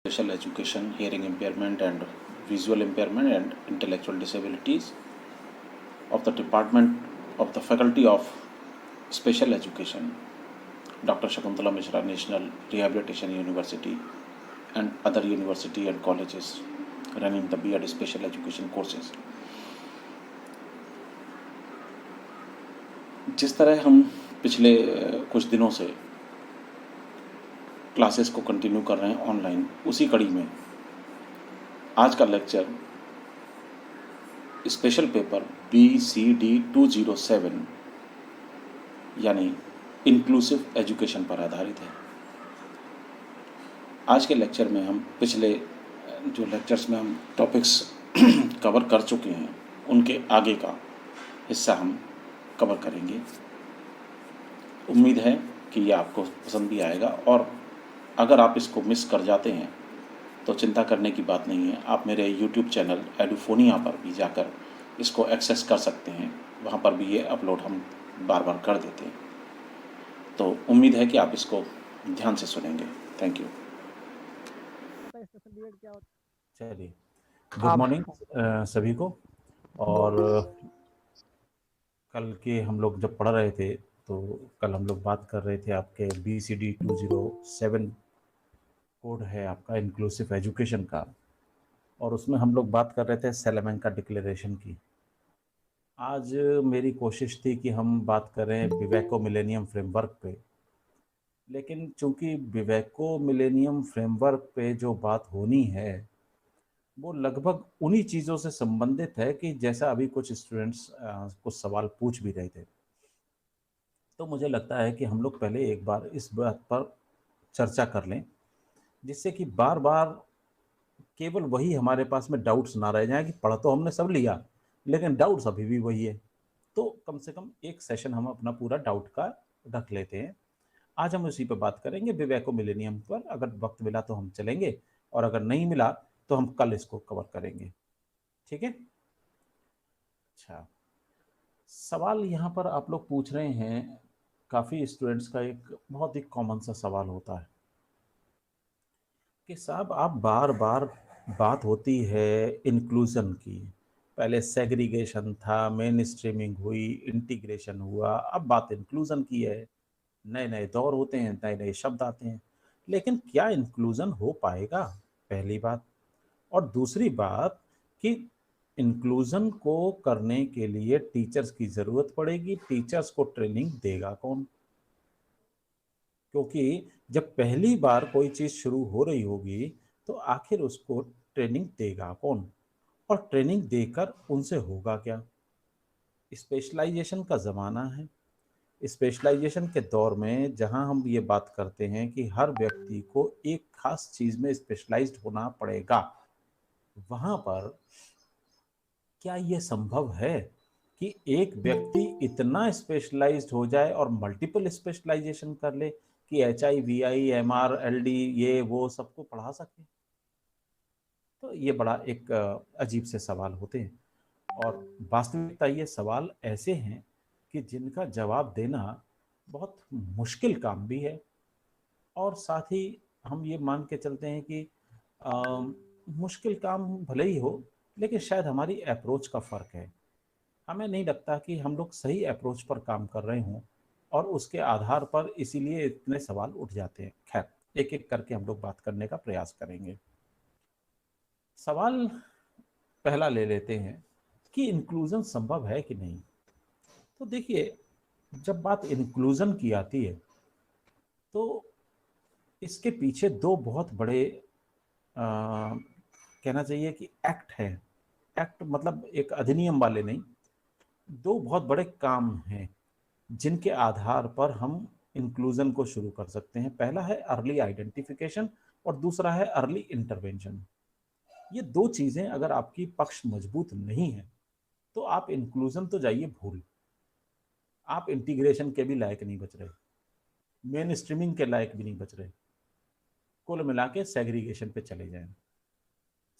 Special education, hearing impairment and visual impairment and intellectual disabilities of the Department of the Faculty of Special Education, Dr. Shakuntala Mishra, National Rehabilitation University, and other university and colleges running the B.Ed Special Education courses. जिस तरह हम पिछले कुछ दिनों से classes को continue कर रहे हैं ऑनलाइन, उसी कड़ी में आज का लेक्चर स्पेशल पेपर BCD 207 यानी इंक्लूसिव एजुकेशन पर आधारित है। आज के लेक्चर में हम पिछले जो लेक्चर्स में हम टॉपिक्स कवर कर चुके हैं उनके आगे का हिस्सा हम कवर करेंगे। उम्मीद है कि ये आपको पसंद भी आएगा, और अगर आप इसको मिस कर जाते हैं तो चिंता करने की बात नहीं है। आप मेरे YouTube चैनल एडुफोनिया पर भी जाकर इसको एक्सेस कर सकते हैं, वहाँ पर भी ये अपलोड हम बार बार कर देते हैं। तो उम्मीद है कि आप इसको ध्यान से सुनेंगे। Thank you. चलिए, गुड मॉर्निंग सभी को। और कल के हम लोग जब पढ़ रहे थे तो कल हम लोग बात कर रहे थे आपके BCD 207 कोड है आपका इंक्लूसिव एजुकेशन का, और उसमें हम लोग बात कर रहे थे सैलामेंका डिक्लेरेशन की। आज मेरी कोशिश थी कि हम बात करें विवेको मिलेनियम फ्रेमवर्क पे, लेकिन चूंकि विवेको मिलेनियम फ्रेमवर्क पे जो बात होनी है वो लगभग उन्हीं चीज़ों से संबंधित है कि जैसा अभी कुछ स्टूडेंट्स कुछ सवाल पूछ भी रहे थे। तो मुझे लगता है कि हम लोग पहले एक बार इस बात पर चर्चा कर लें, जिससे कि बार बार केवल वही हमारे पास में डाउट्स ना रह जाएं कि पढ़ तो हमने सब लिया लेकिन डाउट्स अभी भी वही है। तो कम से कम एक सेशन हम अपना पूरा डाउट का रख लेते हैं। आज हम उसी पर बात करेंगे, विवेको मिलेनियम पर। अगर वक्त मिला तो हम चलेंगे, और अगर नहीं मिला तो हम कल इसको कवर करेंगे। ठीक है। अच्छा, सवाल यहाँ पर आप लोग पूछ रहे हैं, काफ़ी स्टूडेंट्स का एक बहुत ही कॉमन सा सवाल होता है कि साहब आप बार बार बात होती है इंक्लूजन की, पहले सेग्रीगेशन था, मेन स्ट्रीमिंग हुई, इंटीग्रेशन हुआ, अब बात इंक्लूजन की है। नए नए दौर होते हैं, नए नए शब्द आते हैं, लेकिन क्या इंक्लूजन हो पाएगा? पहली बात। और दूसरी बात कि इंक्लूजन को करने के लिए टीचर्स की ज़रूरत पड़ेगी, टीचर्स को ट्रेनिंग देगा कौन? क्योंकि जब पहली बार कोई चीज़ शुरू हो रही होगी तो आखिर उसको ट्रेनिंग देगा कौन, और ट्रेनिंग देकर उनसे होगा क्या? स्पेशलाइजेशन का ज़माना है। स्पेशलाइजेशन के दौर में जहां हम ये बात करते हैं कि हर व्यक्ति को एक खास चीज़ में स्पेशलाइज्ड होना पड़ेगा, वहां पर क्या ये संभव है कि एक व्यक्ति इतना स्पेशलाइज्ड हो जाए और मल्टीपल स्पेशलाइजेशन कर ले कि HI, VI, MR, LD ये वो सबको पढ़ा सके? तो ये बड़ा एक अजीब से सवाल होते हैं, और वास्तविकता ये सवाल ऐसे हैं कि जिनका जवाब देना बहुत मुश्किल काम भी है, और साथ ही हम ये मान के चलते हैं कि मुश्किल काम भले ही हो, लेकिन शायद हमारी अप्रोच का फ़र्क है। हमें नहीं लगता कि हम लोग सही अप्रोच पर काम कर रहे हों, और उसके आधार पर इसीलिए इतने सवाल उठ जाते हैं। खैर, एक एक करके हम लोग बात करने का प्रयास करेंगे। सवाल पहला ले लेते हैं कि इंक्लूजन संभव है कि नहीं। तो देखिए, जब बात इंक्लूजन की आती है तो इसके पीछे दो बहुत बड़े कहना चाहिए कि एक्ट है। एक्ट मतलब एक अधिनियम वाले नहीं, दो बहुत बड़े काम हैं जिनके आधार पर हम इंक्लूजन को शुरू कर सकते हैं। पहला है अर्ली आइडेंटिफिकेशन, और दूसरा है अर्ली इंटरवेंशन। ये दो चीज़ें अगर आपकी पक्ष मजबूत नहीं है तो आप इंक्लूजन तो जाइए भूल, आप इंटीग्रेशन के भी लायक नहीं बच रहे, मेन स्ट्रीमिंग के लायक भी नहीं बच रहे। कुल मिला के सेग्रीगेशन पे चले जाएं।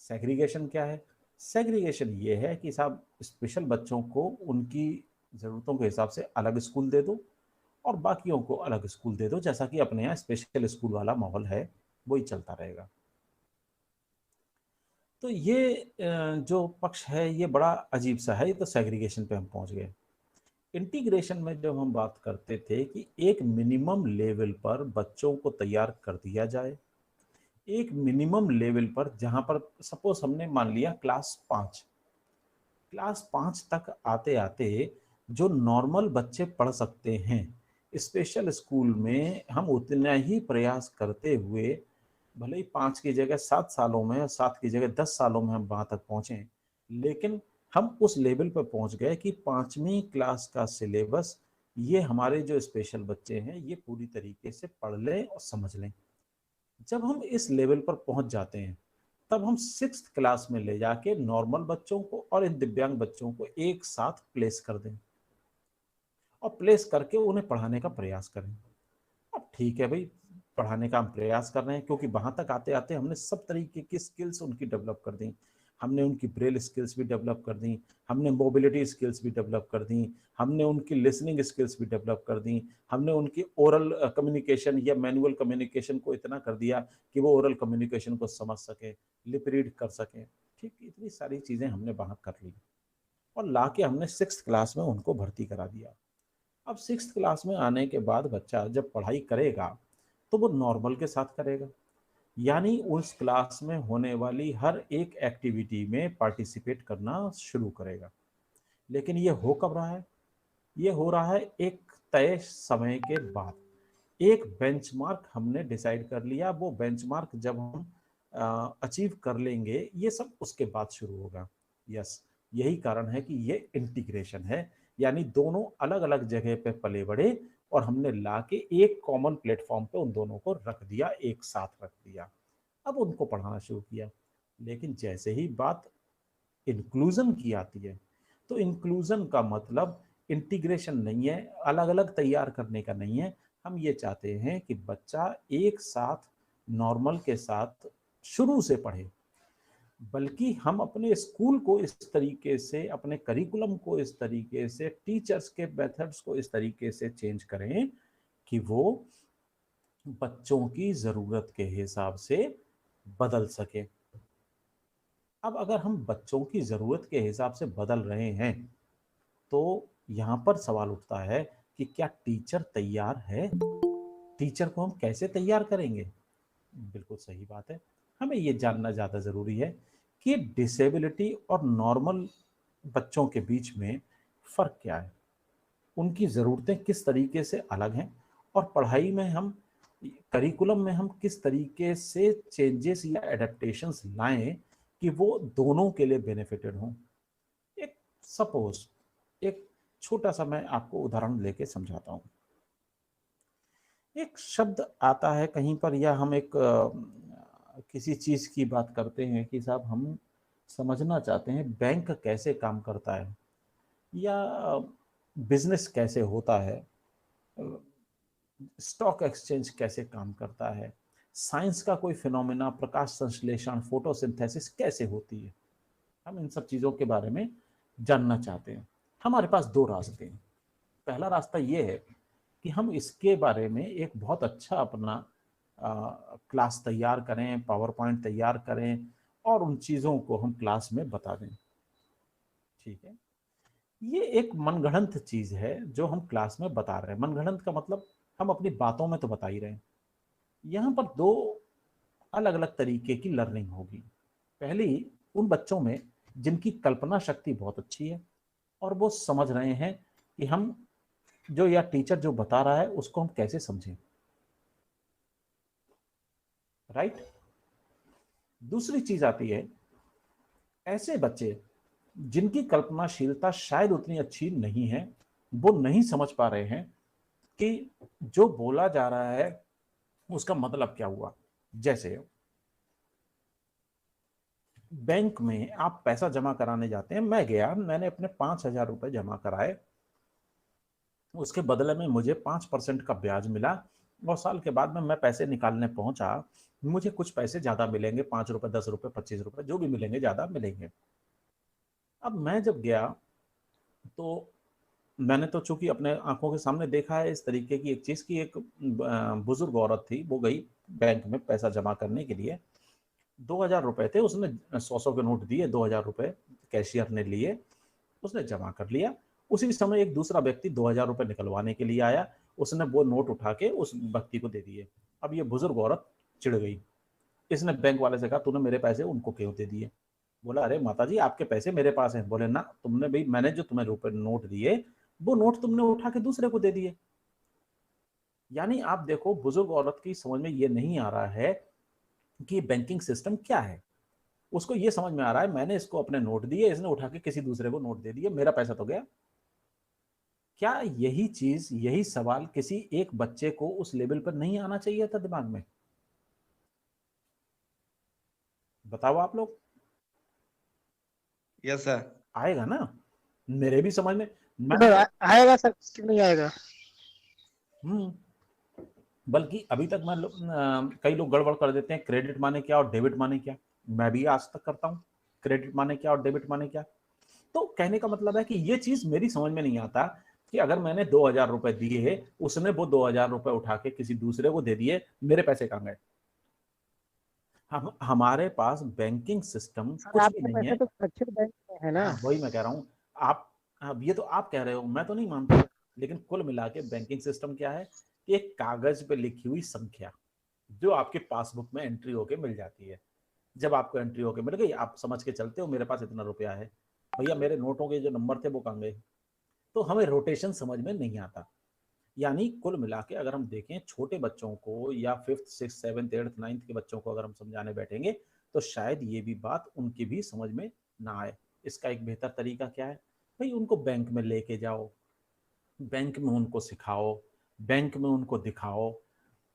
सेग्रीगेशन क्या है? सेग्रीगेशन ये है कि साहब स्पेशल बच्चों को उनकी ज़रूरतों के हिसाब से अलग स्कूल दे दो, और बाकियों को अलग स्कूल दे दो, जैसा कि अपने यहाँ स्पेशल स्कूल वाला माहौल है, वही चलता रहेगा। तो ये जो पक्ष है ये बड़ा अजीब सा है, ये तो सेग्रीगेशन पे हम पहुंच गए। इंटीग्रेशन में जब हम बात करते थे कि एक मिनिमम लेवल पर बच्चों को तैयार कर दिया जाए, एक मिनिमम लेवल पर, जहां पर सपोज हमने मान लिया क्लास 5 तक आते आते जो नॉर्मल बच्चे पढ़ सकते हैं, स्पेशल स्कूल में हम उतना ही प्रयास करते हुए, भले ही 5 की जगह 7 सालों में, 7 की जगह 10 सालों में हम वहां तक पहुंचे, लेकिन हम उस लेवल पर पहुंच गए कि 5वीं क्लास का सिलेबस ये हमारे जो स्पेशल बच्चे हैं ये पूरी तरीके से पढ़ लें और समझ लें। जब हम इस लेवल पर पहुंच जाते हैं तब हम 6th क्लास में ले जाके नॉर्मल बच्चों को और इन दिव्यांग बच्चों को एक साथ प्लेस कर दें और प्लेस करके उन्हें पढ़ाने का प्रयास करें। अब ठीक है भाई, पढ़ाने का हम प्रयास कर रहे हैं क्योंकि वहां तक आते आते हमने सब तरीके की स्किल्स उनकी डेवलप कर दी। हमने उनकी ब्रेल स्किल्स भी डेवलप कर दी, हमने मोबिलिटी स्किल्स भी डेवलप कर दी, हमने उनकी लिसनिंग स्किल्स भी डेवलप कर दी, हमने उनकी ओरल कम्युनिकेशन या मैनुअल कम्युनिकेशन को इतना कर दिया कि वो ओरल कम्युनिकेशन को समझ सके, लिप रीड कर सके। ठीक, इतनी सारी चीजें हमने वहां कर ली और ला के हमने 6th क्लास में उनको भर्ती करा दिया। अब 6th क्लास में आने के बाद बच्चा जब पढ़ाई करेगा तो वो नॉर्मल के साथ करेगा, यानी उस क्लास में होने वाली हर एक एक्टिविटी में पार्टिसिपेट करना शुरू करेगा। लेकिन ये हो कब रहा है? ये हो रहा है एक तय समय के बाद। एक बेंचमार्क हमने डिसाइड कर लिया, वो बेंचमार्क जब हम अचीव कर लेंगे ये सब उसके बाद शुरू होगा। यस, यही कारण है कि ये इंटीग्रेशन है, यानी दोनों अलग अलग जगह पे पले बड़े और हमने लाके एक कॉमन प्लेटफॉर्म पे उन दोनों को रख दिया, एक साथ रख दिया। अब उनको पढ़ाना शुरू किया। लेकिन जैसे ही बात इंक्लूजन की आती है तो इंक्लूजन का मतलब इंटीग्रेशन नहीं है, अलग अलग तैयार करने का नहीं है। हम ये चाहते हैं कि बच्चा एक साथ नॉर्मल के साथ शुरू से पढ़े, बल्कि हम अपने स्कूल को इस तरीके से, अपने करिकुलम को इस तरीके से, टीचर्स के मेथड्स को इस तरीके से चेंज करें कि वो बच्चों की ज़रूरत के हिसाब से बदल सके। अब अगर हम बच्चों की ज़रूरत के हिसाब से बदल रहे हैं तो यहाँ पर सवाल उठता है कि क्या टीचर तैयार है? टीचर को हम कैसे तैयार करेंगे? बिल्कुल सही बात है। हमें ये जानना ज़्यादा ज़रूरी है कि डिसेबिलिटी और नॉर्मल बच्चों के बीच में फ़र्क क्या है? उनकी ज़रूरतें किस तरीके से अलग हैं और पढ़ाई में हम, करिकुलम में हम किस तरीके से चेंजेस या एडेप्टेशंस लाएं कि वो दोनों के लिए बेनिफिटेड हों। एक सपोज, एक छोटा सा मैं आपको उदाहरण लेके समझाता हूँ। एक शब्द आता है कहीं पर, या हम एक किसी चीज़ की बात करते हैं कि साहब हम समझना चाहते हैं बैंक कैसे काम करता है या बिजनेस कैसे होता है, स्टॉक एक्सचेंज कैसे काम करता है, साइंस का कोई फिनोमेना, प्रकाश संश्लेषण, फोटोसिंथेसिस कैसे होती है। हम इन सब चीज़ों के बारे में जानना चाहते हैं। हमारे पास दो रास्ते हैं। पहला रास्ता ये है कि हम इसके बारे में एक बहुत अच्छा अपना क्लास तैयार करें, पावर पॉइंट तैयार करें और उन चीज़ों को हम क्लास में बता दें। ठीक है, ये एक मनगढ़ंत चीज़ है जो हम क्लास में बता रहे हैं। मनगढ़ंत का मतलब हम अपनी बातों में तो बता ही रहे हैं। यहाँ पर दो अलग अलग तरीके की लर्निंग होगी। पहली, उन बच्चों में जिनकी कल्पना शक्ति बहुत अच्छी है और वो समझ रहे हैं कि हम जो, या टीचर जो बता रहा है उसको हम कैसे समझें। राइट। दूसरी चीज आती है ऐसे बच्चे जिनकी कल्पनाशीलता शायद उतनी अच्छी नहीं है, वो नहीं समझ पा रहे हैं कि जो बोला जा रहा है उसका मतलब क्या हुआ। जैसे बैंक में आप पैसा जमा कराने जाते हैं, मैं गया, मैंने अपने 5,000 रुपए जमा कराए, उसके बदले में मुझे 5% का ब्याज मिला और साल के बाद में मैं पैसे निकालने पहुंचा, मुझे कुछ पैसे ज्यादा मिलेंगे, 5 रुपए, 10 रुपए, 25 रुपए, जो भी मिलेंगे ज्यादा मिलेंगे। अब मैं जब गया तो मैंने तो चूंकि अपने आंखों के सामने देखा है इस तरीके की एक चीज की, एक बुजुर्ग औरत थी, वो गई बैंक में पैसा जमा करने के लिए 2,000 रुपए थे, उसने 100-100 के नोट दिए, 2,000 रुपए कैशियर ने लिए, उसने जमा कर लिया। उसी समय एक दूसरा व्यक्ति 2,000 रुपए निकलवाने के लिए आया, उसने वो नोट उठा के उस व्यक्ति को दे दिए। अब ये बुजुर्ग औरत चिढ़ गई, इसने बैंक वाले से कहा तूने मेरे पैसे उनको क्यों दे दिए? बोला अरे माताजी आपके पैसे मेरे पास हैं। बोले ना, तुमने भाई, मैंने जो तुम्हें रुपए नोट दिए वो नोट तुमने उठा के दूसरे को दे दिए। यानी आप देखो, बुजुर्ग औरत की समझ में ये नहीं आ रहा है कि बैंकिंग सिस्टम क्या है। उसको ये समझ में आ रहा है मैंने इसको अपने नोट दिए, इसने उठा के किसी दूसरे को नोट दे दिए, मेरा पैसा तो गया। क्या यही चीज, यही सवाल किसी एक बच्चे को उस लेवल पर नहीं आना चाहिए था दिमाग में? बताओ आप लोग। Yes sir. आएगा ना? मेरे भी समझ में। मैं सर आएगा सर, क्यों नहीं आएगा। हम्म बल्कि अभी तक कई लोग गड़बड़ कर देते हैं, क्रेडिट माने क्या और डेबिट माने क्या। मैं भी आज तक करता हूँ, क्रेडिट माने क्या और डेबिट माने क्या। तो कहने का मतलब है कि ये चीज मेरी समझ में नहीं आता कि अगर मैंने 2,000 रुपए दिए, उसने वो 2,000 रुपए उठा के किसी दूसरे को दे दिए, मेरे पैसे कहाँ गए? हमारे पास बैंकिंग सिस्टम सर कुछ भी आपके नहीं पैसे है। तो सुरक्षित बैंक में है ना। हाँ, वही मैं कह रहा हूँ। आप, अब ये तो आप कह रहे हो, मैं तो नहीं मानता। लेकिन कुल मिला के बैंकिंग सिस्टम क्या है कि एक कागज पे लिखी हुई संख्या जो आपके पासबुक में एंट्री होके मिल जाती है। जब आपको एंट्री होके मिल गई, आप समझ के चलते हो मेरे पास इतना रुपया है, भैया मेरे नोटों के जो नंबर थे वो कहाँ गए। तो हमें रोटेशन समझ में नहीं आता। यानी कुल मिला के अगर हम देखें, छोटे बच्चों को या 5th 6th 7th 8th 9th के बच्चों को अगर हम समझाने बैठेंगे तो शायद ये भी बात उनकी भी समझ में ना आए। इसका एक बेहतर तरीका क्या है? भाई उनको बैंक में लेके जाओ, बैंक में उनको सिखाओ, बैंक में उनको दिखाओ।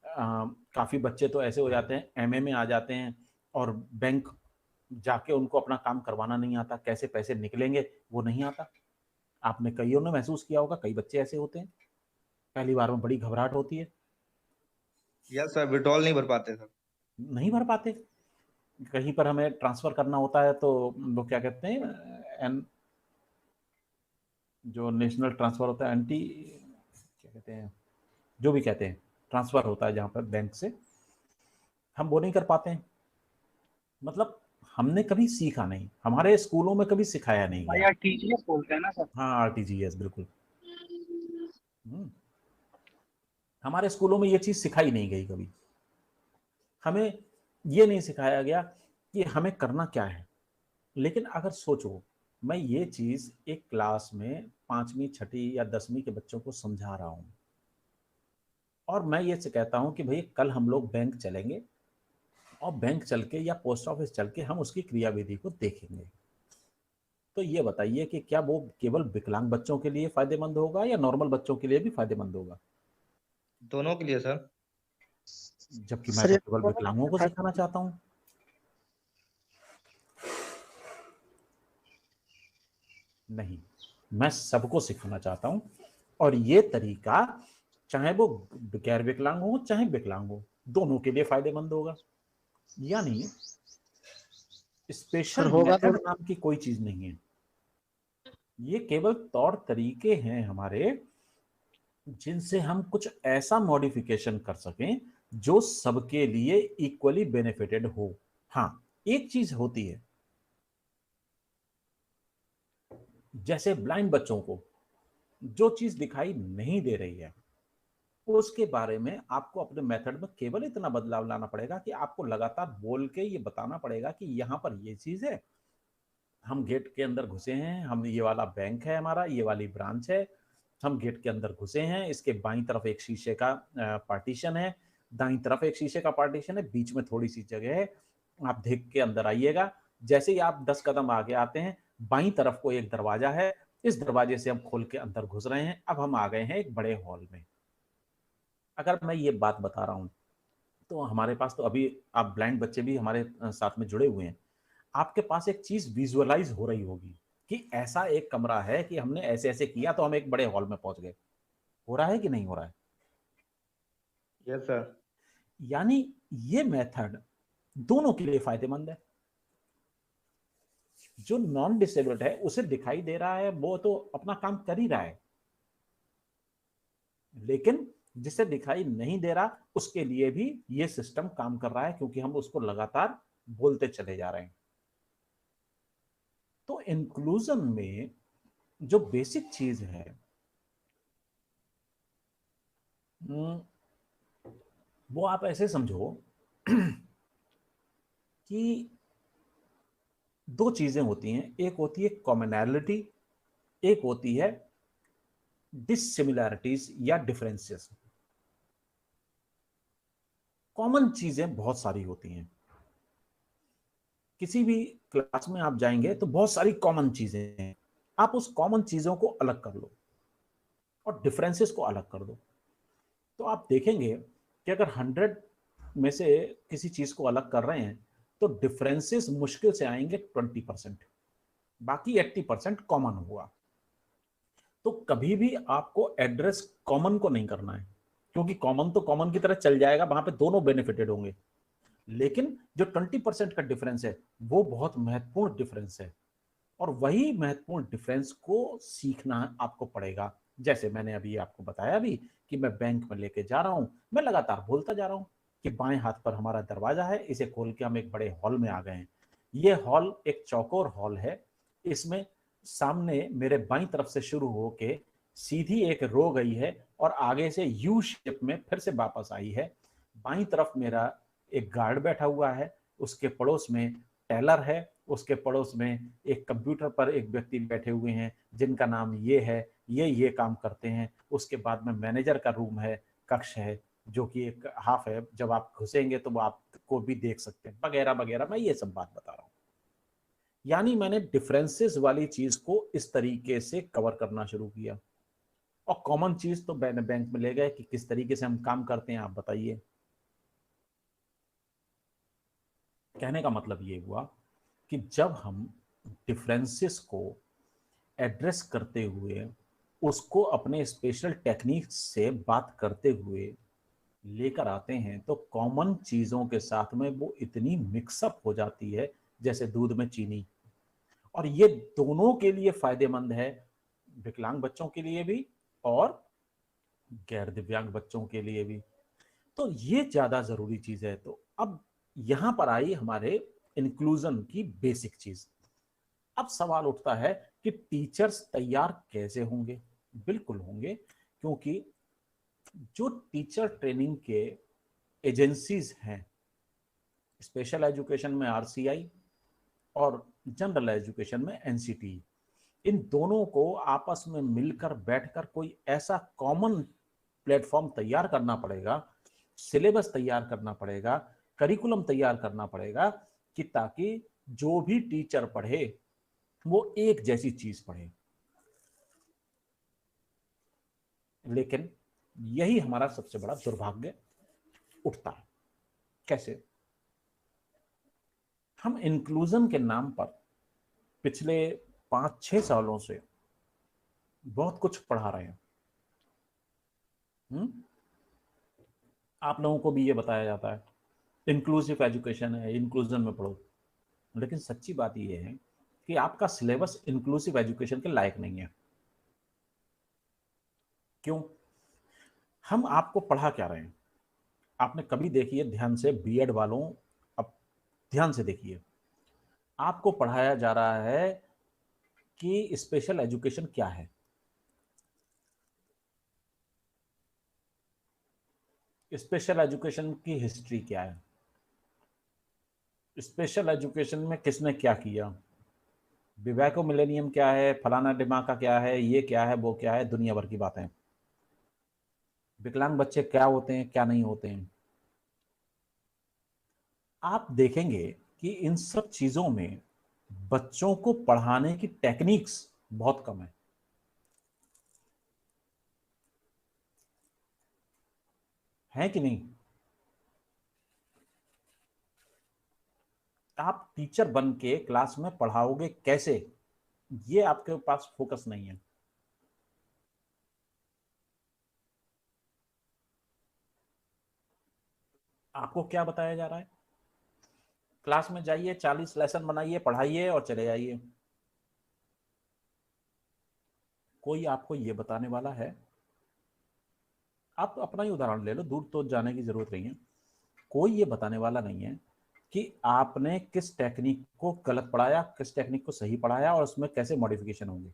काफ़ी बच्चे तो ऐसे हो जाते हैं, एमए में आ जाते हैं और बैंक जाके उनको अपना काम करवाना नहीं आता, कैसे पैसे निकलेंगे वो नहीं आता। आपने कईयों ने महसूस किया होगा, कई बच्चे ऐसे होते हैं, पहली बार में बड़ी घबराहट होती है, यस सर, विड्रॉल नहीं भर पाते सर। नहीं भर पाते। कहीं पर हमें ट्रांसफर करना होता है तो लोग क्या कहते हैं, एन, जो नेशनल ट्रांसफर होता है, एंटी क्या कहते हैं, जो भी कहते हैं, ट्रांसफर होता है जहाँ पर बैंक से, हम वो नहीं कर पाते हैं। मतलब हमने कभी सीखा नहीं, हमारे स्कूलों में कभी सिखाया नहीं गया। भैया टीजीएस बोलते हैं ना सर। हाँ, आरटीजीएस, बिल्कुल। हम्म, हमारे स्कूलों में ये चीज़ सिखाई नहीं गई कभी। हमें ये नहीं सिखाया गया कि हमें करना क्या है। लेकिन अगर सोचो, मैं ये चीज़ एक क्लास में 5वीं 6ठी या 10वीं के बच्चों को समझा रहा हूँ और मैं ये से कहता हूँ कि भाई कल हम लोग बैंक चलेंगे और बैंक चल के या पोस्ट ऑफिस चल के हम उसकी क्रियाविधि को देखेंगे, तो ये बताइए कि क्या वो केवल विकलांग बच्चों के लिए फायदेमंद होगा या नॉर्मल बच्चों के लिए भी फायदेमंद होगा? दोनों के लिए सर। जबकि मैं सर तो ये केवल दोनों विकलांगों को फायदे। सिखाना चाहता हूँ। नहीं, मैं सबको सिखाना चाहता हूँ और ये तरीका चाहे वो गैर विकलांग हो चाहे विकलांग हो, दोनों के लिए फायदेमंद होगा। यानी सर स्पेशल होगा मेथड तो। नाम की कोई चीज नहीं है, ये केवल तौर तरीके हैं हमारे जिनसे हम कुछ ऐसा मॉडिफिकेशन कर सकें जो सबके लिए इक्वली बेनिफिटेड हो। हाँ, एक चीज होती है, जैसे ब्लाइंड बच्चों को जो चीज दिखाई नहीं दे रही है उसके बारे में आपको अपने मेथड में केवल इतना बदलाव लाना पड़ेगा कि आपको लगातार बोल के ये बताना पड़ेगा कि यहाँ पर ये चीज है, हम गेट के अंदर घुसे हैं, हम ये वाला बैंक है हमारा, ये वाली ब्रांच है, हम गेट के अंदर घुसे हैं, इसके बाईं तरफ एक शीशे का पार्टीशन है, दाईं तरफ एक शीशे का पार्टीशन है, बीच में थोड़ी सी जगह है, आप देख के अंदर आइएगा। जैसे ही आप 10 कदम आगे आते हैं, बाईं तरफ को एक दरवाजा है, इस दरवाजे से हम खोल के अंदर घुस रहे हैं, अब हम आ गए हैं एक बड़े हॉल में। अगर मैं ये बात बता रहा हूँ तो हमारे पास तो अभी आप ब्लाइंड बच्चे भी हमारे साथ में जुड़े हुए हैं, आपके पास एक चीज विजुअलाइज हो रही होगी कि ऐसा एक कमरा है कि हमने ऐसे ऐसे किया तो हम एक बड़े हॉल में पहुंच गए। हो रहा है कि नहीं हो रहा है? Yes sir. यानी ये मेथड दोनों के लिए फायदेमंद है। जो नॉन डिसेबल्ड है उसे दिखाई दे रहा है, वो तो अपना काम कर ही रहा है, लेकिन जिसे दिखाई नहीं दे रहा उसके लिए भी ये सिस्टम काम कर रहा है क्योंकि हम उसको लगातार बोलते चले जा रहे हैं। तो इंक्लूजन में जो बेसिक चीज है वो आप ऐसे समझो कि दो चीजें होती हैं, एक होती है कॉमनैलिटी, एक होती है डिसिमिलैरिटीज या डिफरेंसेस। कॉमन चीजें बहुत सारी होती हैं, किसी भी क्लास में आप जाएंगे तो बहुत सारी कॉमन चीजें हैं, आप उस कॉमन चीजों को अलग कर लो और डिफरेंसेस को अलग कर दो। तो आप देखेंगे कि अगर 100 में से किसी चीज को अलग कर रहे हैं तो डिफरेंसेस मुश्किल से आएंगे 20%, बाकी 80% कॉमन हुआ। तो कभी भी आपको एड्रेस कॉमन को नहीं करना है, क्योंकि कॉमन तो कॉमन की तरह चल जाएगा, वहां पे दोनों बेनिफिटेड होंगे। लेकिन जो 20% का डिफरेंस है वो बहुत महत्वपूर्ण डिफरेंस है, और वही महत्वपूर्ण डिफरेंस को सीखना आपको पड़ेगा। जैसे मैंने अभी आपको बताया भी कि मैं बैंक में लेके जा रहा हूं, मैं लगातार बोलता जा रहा हूं कि बाएं हाथ पर हमारा दरवाजा है, इसे खोल के हम एक बड़े हॉल में आ गए हैं। ये हॉल एक चौकोर हॉल है, इसमें सामने मेरे बाईं तरफ से शुरू होके सीधी एक रो गई है और आगे से यू शेप में फिर से वापस आई है। बाईं तरफ मेरा एक गार्ड बैठा हुआ है, उसके पड़ोस में टेलर है, उसके पड़ोस में एक कंप्यूटर पर एक व्यक्ति बैठे हुए हैं जिनका नाम ये है, ये काम करते हैं। उसके बाद में मैनेजर का रूम है, कक्ष है, जो कि एक हाफ है, जब आप घुसेंगे तो वो आपको भी देख सकते हैं, वगैरह वगैरह। मैं ये सब बात बता रहा हूँ। यानी मैंने डिफरेंसेस वाली चीज को इस तरीके से कवर करना शुरू किया, और कॉमन चीज तो मैंने बैंक में ले गए कि किस तरीके से हम काम करते हैं, आप बताइए। कहने का मतलब ये हुआ कि जब हम डिफरेंसेस को एड्रेस करते हुए, उसको अपने स्पेशल टेक्निक्स से बात करते हुए लेकर आते हैं, तो कॉमन चीज़ों के साथ में वो इतनी मिक्सअप हो जाती है जैसे दूध में चीनी। और ये दोनों के लिए फायदेमंद है, विकलांग बच्चों के लिए भी और गैर दिव्यांग बच्चों के लिए भी। तो ये ज़्यादा ज़रूरी चीज़ है। तो अब यहाँ पर आई हमारे इंक्लूजन की बेसिक चीज़। अब सवाल उठता है कि टीचर्स तैयार कैसे होंगे? बिल्कुल होंगे, क्योंकि जो टीचर ट्रेनिंग के एजेंसीज हैं, स्पेशल एजुकेशन में आरसीआई और जनरल एजुकेशन में एनसीटी, इन दोनों को आपस में मिलकर बैठकर कोई ऐसा कॉमन प्लेटफॉर्म तैयार करना पड़ेगा, सिलेबस तैयार करना पड़ेगा, करिकुलम तैयार करना पड़ेगा, कि ताकि जो भी टीचर पढ़े वो एक जैसी चीज पढ़े। लेकिन यही हमारा सबसे बड़ा दुर्भाग्य उठता है। कैसे? हम इंक्लूजन के नाम पर पिछले 5-6 सालों से बहुत कुछ पढ़ा रहे हैं। आप लोगों को भी ये बताया जाता है इंक्लूसिव एजुकेशन है, इंक्लूजन में पढ़ो। लेकिन सच्ची बात ये है कि आपका सिलेबस इंक्लूसिव एजुकेशन के लायक नहीं है। क्यों? हम आपको पढ़ा क्या रहे हैं? आपने कभी देखिए ध्यान से, बीएड वालों, अब ध्यान से देखिए, आपको पढ़ाया जा रहा है कि स्पेशल एजुकेशन क्या है। स्पेशल एजुकेशन की हिस्ट्री क्या है, स्पेशल एजुकेशन में किसने क्या किया, विवेको मिलेनियम क्या है, फलाना दिमाका क्या है, ये क्या है, वो क्या है, दुनिया भर की बातें। विकलांग बच्चे क्या होते हैं, क्या नहीं होते हैं। आप देखेंगे कि इन सब चीजों में बच्चों को पढ़ाने की टेक्निक्स बहुत कम है कि नहीं? आप टीचर बन के क्लास में पढ़ाओगे कैसे, ये आपके पास फोकस नहीं है। आपको क्या बताया जा रहा है? क्लास में जाइए, 40 लेसन बनाइए, पढ़ाइए और चले जाइए। कोई आपको ये बताने वाला है? आप अपना ही उदाहरण ले लो, दूर तो जाने की जरूरत नहीं है। कोई ये बताने वाला नहीं है कि आपने किस टेक्निक को गलत पढ़ाया, किस टेक्निक को सही पढ़ाया और उसमें कैसे मॉडिफिकेशन होंगे।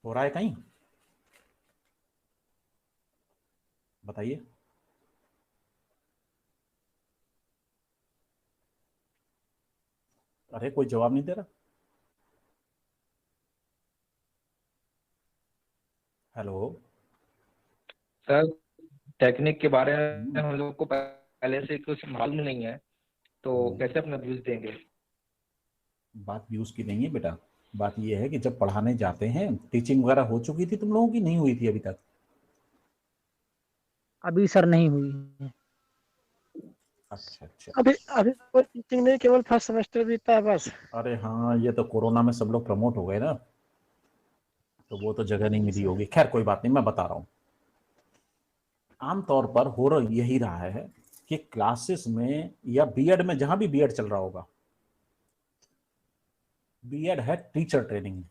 हो रहा है कहीं? बताइए। अरे कोई जवाब नहीं दे रहा। हेलो। सर टेक्निक के बारे में हम्म, हम लोग को पहले से कुछ मालूम नहीं है, तो हम्म। कैसे अपना व्यूज देंगे? बात व्यूज की नहीं है बेटा, बात यह है कि जब पढ़ाने जाते हैं, टीचिंग वगैरह हो चुकी थी तुम लोगों की, नहीं हुई थी अभी तक? अभी सर नहीं हुई है। अच्छा अच्छा। अभी अभी कोई टीचिंग नहीं, केवल फर्स्ट सेमेस्टर बीता है बस। अरे हाँ, ये तो कोरोना में सब लोग प्रमोट हो गए ना, तो वो तो जगह नहीं जी मिली सर। होगी। खैर कोई बात नहीं, मैं बता रहा हूँ। आमतौर पर हो रहा यही रहा है कि क्लासेस में या बीएड में, जहां भी बीएड चल रहा होगा, बीएड है टीचर ट्रेनिंग।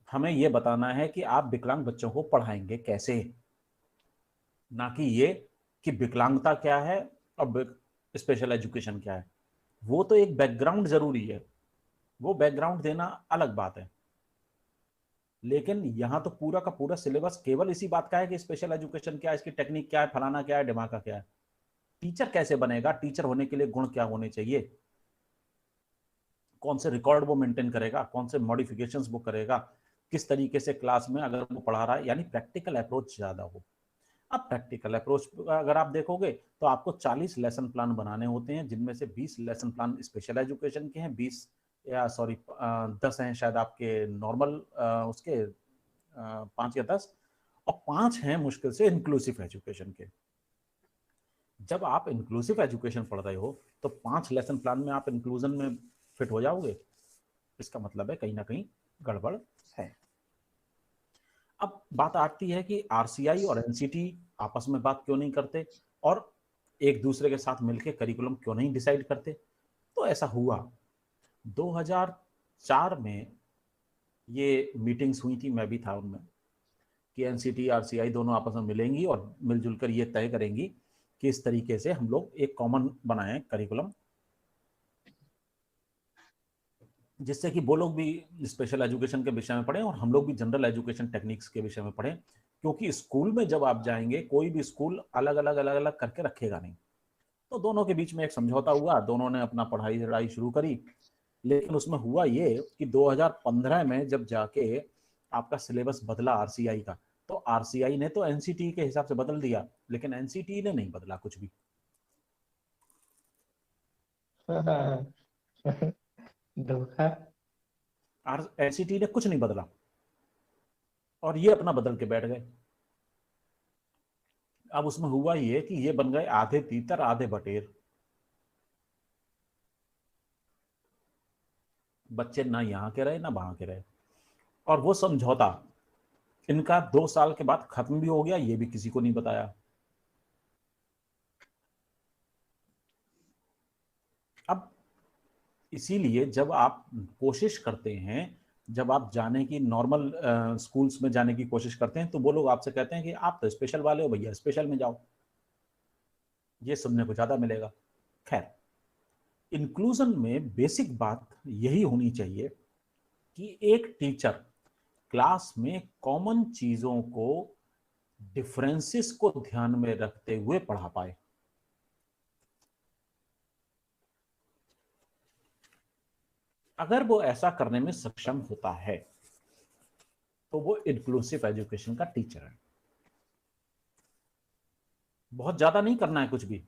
हमें यह बताना है कि आप विकलांग बच्चों को पढ़ाएंगे कैसे, ना कि ये कि विकलांगता क्या है और स्पेशल एजुकेशन क्या है। वो तो एक बैकग्राउंड जरूरी है, वो बैकग्राउंड देना अलग बात है। लेकिन यहाँ तो पूरा का पूरा सिलेबस केवल इसी बात का है कि स्पेशल एजुकेशन क्या है, इसकी टेक्निक क्या है, फलाना क्या है, दिमाग का क्या है। टीचर कैसे बनेगा, टीचर होने के लिए गुण क्या होने चाहिए, कौन से रिकॉर्ड वो मेंटेन करेगा, कौन से मॉडिफिकेशंस वो करेगा, किस तरीके से क्लास में अगर वो पढ़ा रहा है, यानी प्रैक्टिकल अप्रोच ज्यादा हो। अब प्रैक्टिकल अप्रोच अगर आप देखोगे तो आपको 40 लेसन प्लान बनाने होते हैं, जिनमें से 20 लेसन प्लान स्पेशल एजुकेशन के हैं, 20 या सॉरी 10 हैं शायद आपके नॉर्मल उसके, 5 या 10, और 5 हैं मुश्किल से इंक्लूसिव एजुकेशन के। जब आप इंक्लूसिव एजुकेशन पढ़ रहे हो तो 5 लेसन प्लान में आप इंक्लूजन में फिट हो जाओगे, इसका मतलब है कहीं ना कहीं गड़बड़ है। अब बात आती है कि आरसीआई और एनसीटी आपस में बात क्यों नहीं करते और एक दूसरे के साथ मिलकर करिकुलम क्यों नहीं डिसाइड करते। तो ऐसा हुआ 2004 में, ये मीटिंग्स हुई थी, मैं भी था उनमें, कि एनसीटी आरसीआई दोनों आपस में मिलेंगी और मिलजुल कर ये तय करेंगी कि इस तरीके से हम लोग एक कॉमन बनाएं करिकुलम, जिससे कि वो लोग भी स्पेशल एजुकेशन के विषय में पढ़ें और हम लोग भी जनरल एजुकेशन टेक्निक्स के विषय में पढ़ें। क्योंकि स्कूल में जब आप जाएंगे, कोई भी स्कूल अलग अलग करके रखेगा नहीं। तो दोनों के बीच में एक समझौता हुआ, दोनों ने अपना पढ़ाई लड़ाई शुरू करी। लेकिन उसमें हुआ ये कि 2015 में जब जाके आपका सिलेबस बदला आरसीआई का, तो आरसीआई ने तो एनसीटी के हिसाब से बदल दिया, लेकिन एनसीटी ने नहीं बदला कुछ भी। धोखा। एनसीटी ने कुछ नहीं बदला और ये अपना बदल के बैठ गए। अब उसमें हुआ ये कि ये बन गए आधे तीतर आधे बटेर। बच्चे ना यहाँ के रहे ना वहां के रहे, और वो समझौता इनका 2 साल के बाद खत्म भी हो गया, ये भी किसी को नहीं बताया। अब इसीलिए जब आप कोशिश करते हैं, जब आप जाने की नॉर्मल स्कूल्स में जाने की कोशिश करते हैं, तो वो लोग आपसे कहते हैं कि आप तो स्पेशल वाले हो भैया, स्पेशल में जाओ। ये सुनने को ज्यादा मिलेगा। खैर, इंक्लूजन में बेसिक बात यही होनी चाहिए कि एक टीचर क्लास में कॉमन चीजों को, डिफरेंसेस को ध्यान में रखते हुए पढ़ा पाए। अगर वो ऐसा करने में सक्षम होता है तो वो इंक्लूसिव एजुकेशन का टीचर है। बहुत ज्यादा नहीं करना है कुछ भी।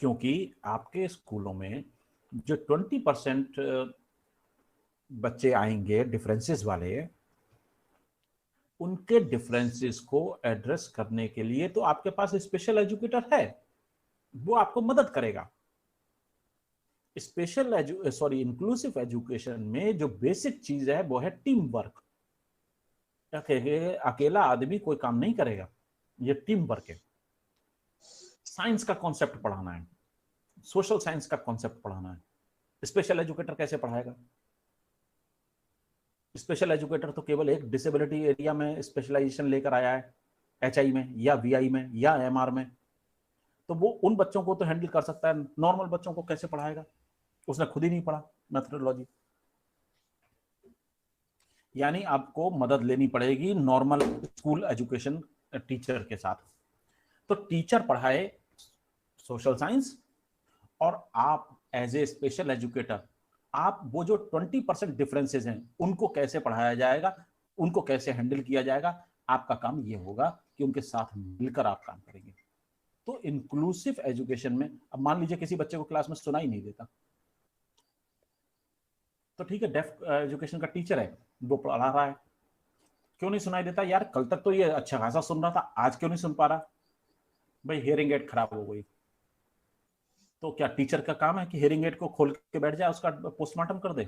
क्योंकि आपके स्कूलों में जो 20% बच्चे आएंगे डिफरेंसेस वाले, उनके डिफरेंसेस को एड्रेस करने के लिए तो आपके पास स्पेशल एजुकेटर है, वो आपको मदद करेगा। स्पेशल सॉरी इंक्लूसिव एजुकेशन में जो बेसिक चीज है वो है टीम वर्क। अकेला आदमी कोई काम नहीं करेगा, ये टीम वर्क है। साइंस का कॉन्सेप्ट पढ़ाना है, सोशल साइंस का कॉन्सेप्ट पढ़ाना है, स्पेशल एजुकेटर कैसे पढ़ाएगा? स्पेशल एजुकेटर तो केवल एक डिसेबिलिटी एरिया में स्पेशलाइजेशन लेकर आया है, HI में या VI में या MR में, तो वो उन बच्चों को तो हैंडल कर सकता है, नॉर्मल बच्चों को कैसे पढ़ाएगा? उसने खुद ही नहीं पढ़ा मेथोडोलॉजी। यानी आपको मदद लेनी पड़ेगी नॉर्मल स्कूल एजुकेशन टीचर के साथ। तो टीचर पढ़ाए सोशल साइंस, और आप एज ए स्पेशल एजुकेटर आप वो जो 20% डिफरेंसेस हैं उनको कैसे पढ़ाया जाएगा, उनको कैसे हैंडल किया जाएगा, आपका काम ये होगा कि उनके साथ मिलकर आप काम करेंगे। तो इंक्लूसिव एजुकेशन में, अब मान लीजिए किसी बच्चे को क्लास में सुनाई नहीं देता, तो ठीक है, डेफ एजुकेशन का टीचर है, वो पढ़ा रहा है, क्यों नहीं सुनाई देता यार? कल तक तो ये अच्छा खासा सुन रहा था, आज क्यों नहीं सुन पा रहा? भाई हियरिंग एड खराब हो गई। तो क्या टीचर का काम है कि हियरिंग एड को खोल के बैठ जाए, उसका पोस्टमार्टम कर दे?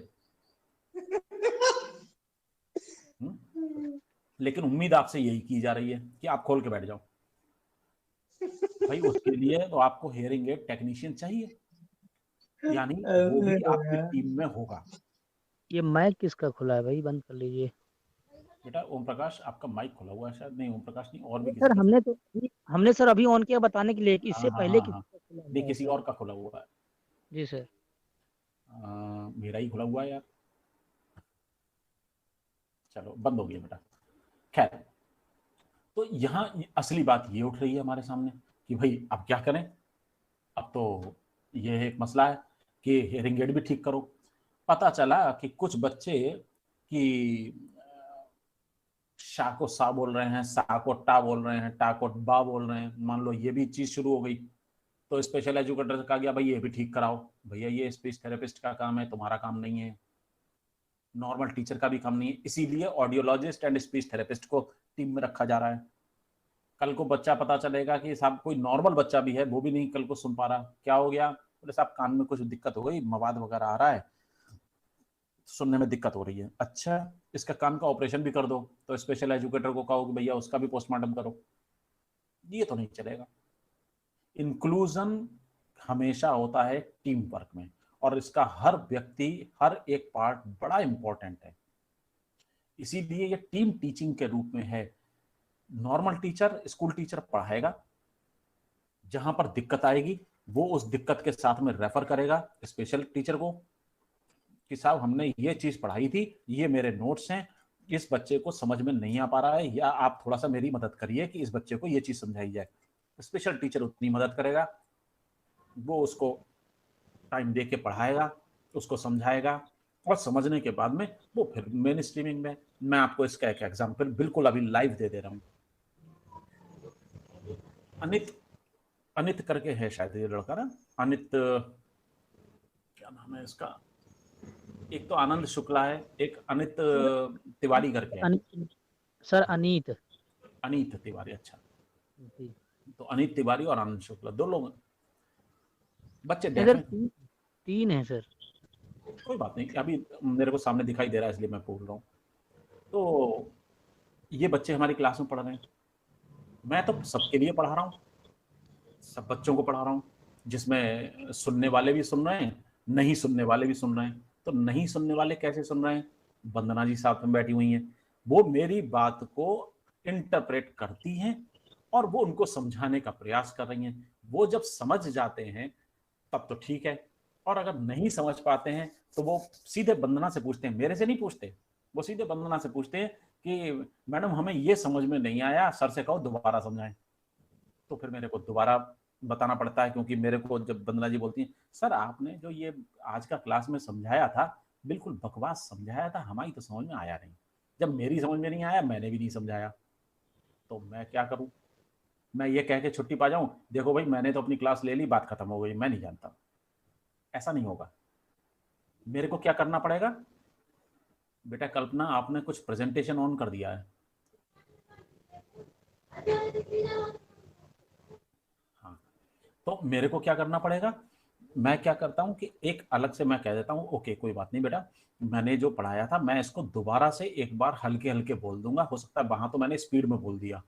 लेकिन उम्मीद आपसे यही की जा रही है कि आप खोल के बैठ जाओ। भाई उसके लिए तो आपको हियरिंग एड टेक्नीशियन चाहिए, यानी वो भी आपकी टीम में होगा। ये माइक किसका खुला है भाई, बंद कर लीजिए। बेटा ओम प्रकाश, आपका माइक खुला हुआ है शायद। नहीं ओम प्रकाश नहीं, और भी सर किसी हमने सर अभी ऑन किया बताने के लिए कि का। इससे हाँ पहले हाँ किसी हाँ, का खुला नहीं हुआ है किसी सर। और का खुला हुआ है। जी सर। मेरा ही खुला हुआ है यार। चलो बंद हो गया बेटा। खैर, तो यहाँ असली बात ये उठ रही है हमारे सामने कि भाई अब क्या करें? अब तो ये एक मसला है कि हियरिंग एड भी ठीक करो। पता चला कि कुछ बच्चे कि शा को सा बोल रहे हैं, सा को टा बोल रहे हैं, टा को बा बोल रहे हैं, मान लो ये भी चीज शुरू हो गई। तो स्पेशल एजुकेटर से कहा गया भाई ये भी ठीक कराओ। भैया ये स्पीच थेरेपिस्ट का काम है, तुम्हारा काम नहीं है, नॉर्मल टीचर का भी काम नहीं है। इसीलिए ऑडियोलॉजिस्ट एंड स्पीच थेरेपिस्ट को टीम में रखा जा रहा है। कल को बच्चा पता चलेगा कि साहब कोई नॉर्मल बच्चा भी है, वो भी नहीं कल को सुन पा रहा, क्या हो गया? बोले साहब कान में कुछ दिक्कत हो गई, मवाद वगैरह आ रहा है, सुनने में दिक्कत हो रही है। अच्छा, इसका कान का ऑपरेशन भी कर दो। तो स्पेशल एजुकेटर को कहो कि भैया उसका भी पोस्टमार्टम करो। ये तो नहीं चलेगा। इंक्लूजन हमेशा होता है टीम वर्क में, और इसका हर व्यक्ति, हर एक पार्ट बड़ा इंपॉर्टेंट है। इसीलिए ये टीम टीचिंग के रूप में है। नॉर्मल टीचर, स्कूल टीचर पढ़ाएगा, जहां पर दिक्कत आएगी वो उस दिक्कत के साथ में रेफर करेगा स्पेशल टीचर को कि साहब हमने ये चीज पढ़ाई थी, ये मेरे नोट्स हैं, इस बच्चे को समझ में नहीं आ पा रहा है, या आप थोड़ा सा मेरी मदद करिए कि इस बच्चे को ये चीज समझाई जाए। स्पेशल टीचर उतनी मदद करेगा, वो उसको टाइम दे के पढ़ाएगा, उसको समझाएगा, और समझने के बाद में वो फिर मेन स्ट्रीमिंग में। मैं आपको इसका एक एग्जाम्पल बिल्कुल अभी लाइव दे रहा हूँ। अनित, अनित करके है शायद ये लड़का ना, अनित, क्या नाम है इसका? एक तो आनंद शुक्ला है, एक अनित तिवारी करके है। सर अनीत। अनीत तिवारी, अच्छा। जी। तो अनित तिवारी और आनंद शुक्ला दो लोग बच्चे सर डेफ हैं। तीन है सर। कोई बात नहीं, अभी मेरे को सामने दिखाई दे रहा है इसलिए मैं बोल रहा हूँ। तो ये बच्चे हमारी क्लास में पढ़ रहे हैं। मैं तो सबके लिए पढ़ा रहा हूँ, सब बच्चों को पढ़ा रहा हूँ, जिसमें सुनने वाले भी सुन रहे हैं, नहीं सुनने वाले भी सुन रहे हैं। तो नहीं सुनने वाले कैसे सुन रहे हैं? वंदना जी साथ में बैठी हुई हैं, वो मेरी बात को इंटरप्रेट करती हैं और वो उनको समझाने का प्रयास कर रही हैं। वो जब समझ जाते हैं तब तो ठीक है, और अगर नहीं समझ पाते हैं तो वो सीधे वंदना से पूछते हैं, मेरे से नहीं पूछते। वो सीधे वंदना से पूछते हैं कि मैडम हमें ये समझ में नहीं आया, सर से कहो दोबारा समझाएं। तो फिर मेरे को दोबारा बताना पड़ता है, क्योंकि मेरे को जब वंदना जी बोलती हैं सर आपने जो ये आज का क्लास में समझाया था बिल्कुल बकवास समझाया था, हमारी तो समझ में आया नहीं। जब मेरी समझ में नहीं आया मैंने भी नहीं समझाया, तो मैं क्या करूं? मैं ये कह के छुट्टी पा जाऊं, देखो भाई मैंने तो अपनी क्लास ले ली, बात खत्म हो गई, मैं नहीं जानता? ऐसा नहीं होगा। मेरे को क्या करना पड़ेगा? बेटा कल्पना आपने कुछ प्रेजेंटेशन ऑन कर दिया है। हाँ, तो मेरे को क्या करना पड़ेगा? मैं क्या करता हूं कि एक अलग से मैं कह देता हूं ओके कोई बात नहीं बेटा, मैंने जो पढ़ाया था मैं इसको दोबारा से एक बार हल्के हल्के बोल दूंगा, हो सकता है वहां तो मैंने स्पीड में बोल दिया,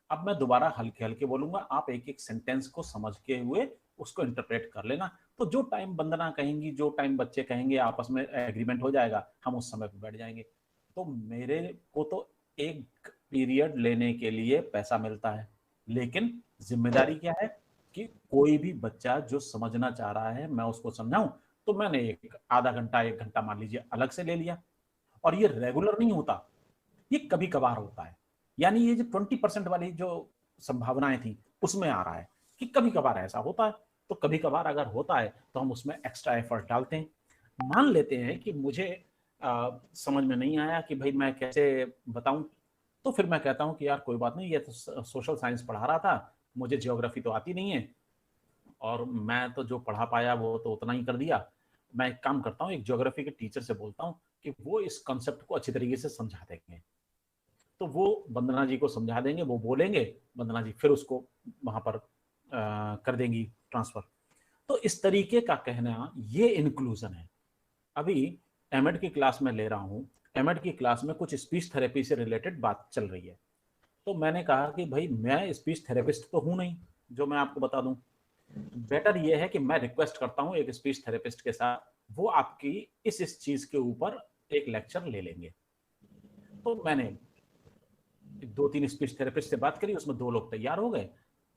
अब मैं दोबारा हल्के हल्के बोलूंगा, आप एक एक सेंटेंस को समझ के हुए उसको इंटरप्रेट कर लेना। तो जो टाइम वंदना कहेंगी, जो टाइम बच्चे कहेंगे, आपस में एग्रीमेंट हो जाएगा, हम उस समय पर बैठ जाएंगे। तो मेरे को तो एक पीरियड लेने के लिए पैसा मिलता है, लेकिन जिम्मेदारी क्या है कि कोई भी बच्चा जो समझना चाह रहा है मैं उसको समझाऊं, तो मैंने एक आधा घंटा 1 घंटा मान लीजिए अलग से ले लिया। और ये रेगुलर नहीं होता, ये कभी कभार होता है। यानी ये जो 20% वाली जो संभावनाएं थी उसमें आ रहा है कि कभी कभार ऐसा होता है। तो कभी कभार अगर होता है तो हम उसमें एक्स्ट्रा एफर्ट डालते हैं। मान लेते हैं कि मुझे समझ में नहीं आया कि भाई मैं कैसे बताऊं, तो फिर मैं कहता हूं कि यार कोई बात नहीं, ये तो सोशल साइंस पढ़ा रहा था, मुझे ज्योग्राफी तो आती नहीं है और मैं तो जो पढ़ा पाया वो तो उतना ही कर दिया। मैं एक काम करता हूँ, एक ज्योग्राफी के टीचर से बोलता हूँ कि वो इस कॉन्सेप्ट को अच्छी तरीके से समझा देंगे। तो वो वंदना जी को समझा देंगे, वो बोलेंगे, वंदना जी फिर उसको वहां पर कर देंगी ट्रांसफर। तो इस तरीके का कहना ये इंक्लूजन है। अभी एमएड की क्लास में ले रहा हूँ, एमएड की क्लास में कुछ स्पीच थेरेपी से रिलेटेड बात चल रही है। तो मैंने कहा कि भाई मैं स्पीच थेरेपिस्ट तो हूँ नहीं जो मैं आपको बता दूं, बेटर ये है कि मैं रिक्वेस्ट करता हूँ एक स्पीच थेरेपिस्ट के साथ, वो आपकी इस चीज के ऊपर एक लेक्चर ले लेंगे। तो मैंने 2-3 स्पीच थेरेपिस्ट से बात करी, उसमें 2 लोग तैयार हो गए,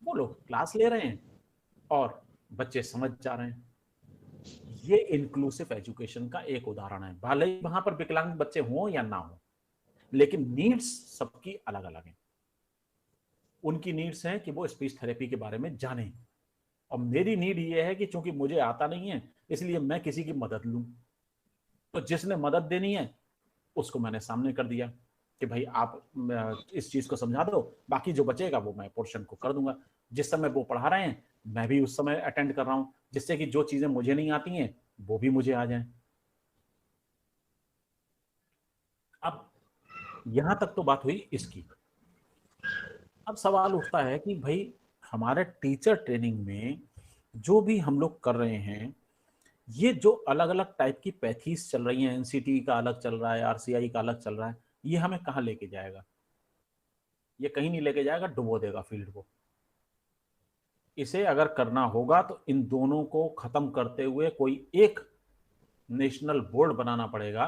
वो लोग क्लास ले रहे हैं और बच्चे समझ जा रहे हैं। ये इंक्लूसिव एजुकेशन का एक उदाहरण है। भले ही वहां पर विकलांग बच्चे हों या ना हो, लेकिन नीड्स सबकी अलग अलग हैं। उनकी नीड्स हैं कि वो स्पीच थेरेपी के बारे में जानें, और मेरी नीड ये है कि चूंकि मुझे आता नहीं है इसलिए मैं किसी की मदद लूं। तो जिसने मदद देनी है उसको मैंने सामने कर दिया कि भाई आप इस चीज को समझा दो, बाकी जो बचेगा वो मैं पोर्शन को कर दूंगा। जिस समय वो पढ़ा रहे हैं मैं भी उस समय अटेंड कर रहा हूं, जिससे कि जो चीजें मुझे नहीं आती हैं वो भी मुझे आ जाएं। अब यहां तक तो बात हुई इसकी। अब सवाल उठता है कि भाई हमारे टीचर ट्रेनिंग में जो भी हम लोग कर रहे हैं, ये जो अलग अलग टाइप की पैथीज चल रही हैं, एनसीटी का अलग चल रहा है, आरसीआई का अलग चल रहा है, ये हमें कहाँ लेके जाएगा? ये कहीं नहीं लेके जाएगा, डुबो देगा फील्ड को। इसे अगर करना होगा तो इन दोनों को खत्म करते हुए कोई एक नेशनल बोर्ड बनाना पड़ेगा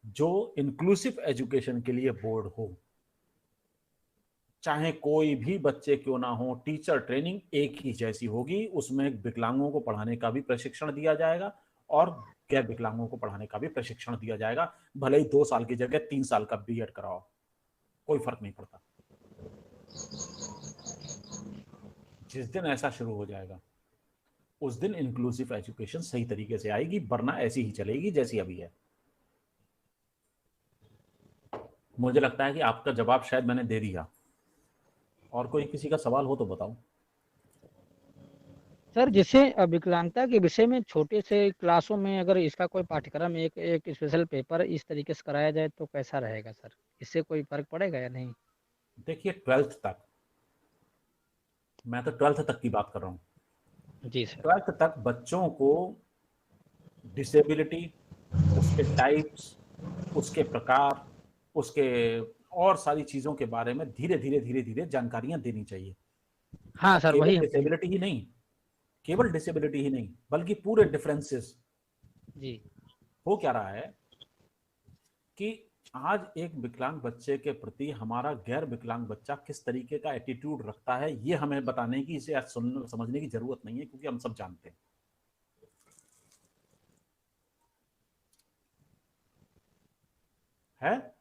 जो इंक्लूसिव एजुकेशन के लिए बोर्ड हो। चाहे कोई भी बच्चे क्यों ना हो, टीचर ट्रेनिंग एक ही जैसी होगी, उसमें विकलांगों को पढ़ाने का भी प्रशिक्षण दिया जाएगा और गैर विकलांगों को पढ़ाने का भी प्रशिक्षण दिया जाएगा। भले ही 2 साल की जगह 3 साल का बीएड कराओ, कोई फर्क नहीं पड़ता। जिस दिन ऐसा शुरू हो जाएगा उस दिन इंक्लूसिव एजुकेशन सही तरीके से आएगी, वरना ऐसी ही चलेगी जैसी अभी है। मुझे लगता है कि आपका जवाब शायद मैंने दे दिया। और कोई किसी का सवाल हो तो बताओ। सर जैसे विकलांगता के विषय में छोटे से क्लासों में अगर इसका कोई पाठ्यक्रम एक एक स्पेशल पेपर इस तरीके से कराया जाए तो कैसा रहेगा सर? इससे कोई फर्क पड़ेगा या नहीं? देखिए 12th तक, मैं तो 12th तक की बात कर रहा हूँ। जी सर। 12th तक बच्चों को डिसेबिलिटी, उसके टाइप्स, उसके प्रकार, उसके और सारी चीजों के बारे में धीरे धीरे धीरे धीरे जानकारियां देनी चाहिए। हाँ और सर, केवल वही हम डिसेबिलिटी ही नहीं, केवल डिसेबिलिटी ही नहीं बल्कि पूरे डिफरेंसेस। जी। हो क्या रहा है कि आज एक विकलांग बच्चे के प्रति हमारा गैर विकलांग बच्चा किस तरीके का एटीट्यूड रखता है, ये हमें बताने की, इसे समझने की जरूरत नहीं है, क्योंकि हम सब जानते हैं। है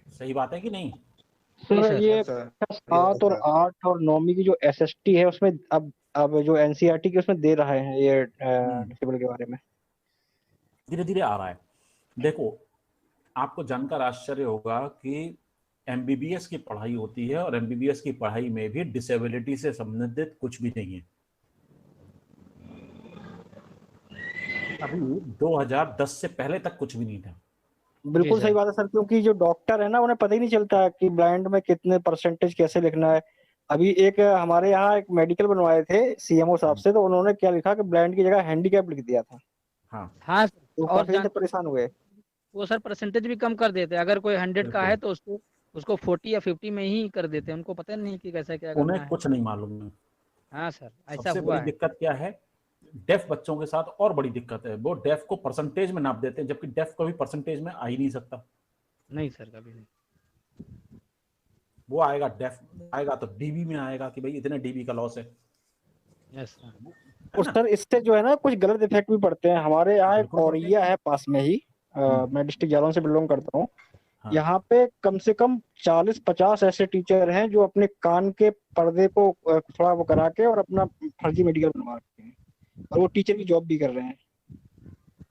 सही बात है कि नहीं? जी सर सर। ये सर 7 और 8 और 9वीं की जो एसएसटी है उसमें अब जो एनसीईआरटी की उसमें दे रहे हैं ये डिसेबल के बारे में। धीरे धीरे आ रहा है। देखो आपको जानकर आश्चर्य होगा कि एमबीबीएस की पढ़ाई होती है और एमबीबीएस की पढ़ाई में भी डिसेबिलिटी से संबंधित कुछ भी नहीं है। अभी 2010 से पहले तक कुछ भी नहीं था। बिल्कुल सही बात है सर, क्योंकि जो डॉक्टर है ना उन्हें पता ही नहीं चलता कि ब्लाइंड में कितने परसेंटेज कैसे लिखना है। अभी एक हमारे यहाँ एक मेडिकल बनवाए थे सीएमओ साहब से, तो उन्होंने क्या लिखा कि ब्लाइंड की जगह हैंडीकैप लिख दिया था। हाँ हाँ सर, तो और काफी से परेशान हुए। वो सर परसेंटेज भी कम कर देते हैं। अगर कोई 100 का है बिल्कुल, तो उसको उसको 40 या 50 में ही कर देते हैं। उनको पता नहीं कि कैसा क्या करना उन्हें है। कुछ नहीं मालूम है। हाँ सर, ऐसा सबसे हुआ बड़ी है। दिक्कत क्या है डेफ बच्चों के साथ और बड़ी दिक्कत है, वो डेफ को परसेंटेज में नाप देते हैं, जबकि डेफ कभी परसेंटेज में आ ही नहीं सकता। नहीं सर, कभी नहीं। वो आएगा, डेफ आएगा तो डीबी में आएगा कि भाई इतने डीबी का लॉस है। Yes sir. है और ना? सर इससे जो है ना कुछ गलत इफेक्ट भी पड़ते हैं। हमारे यहाँ एक बिल्कुल पड़ते हैं। औरैया है पास में ही, मैं डिस्ट्रिक्ट जालौन से बिलोंग करता हूँ। हाँ। यहाँ पे कम से कम 40-50 ऐसे टीचर हैं जो अपने कान के पर्दे को थोड़ा वो करा के और अपना फर्जी मेडिकल बनवा रहे हैं, और वो टीचर की जॉब भी कर रहे हैं।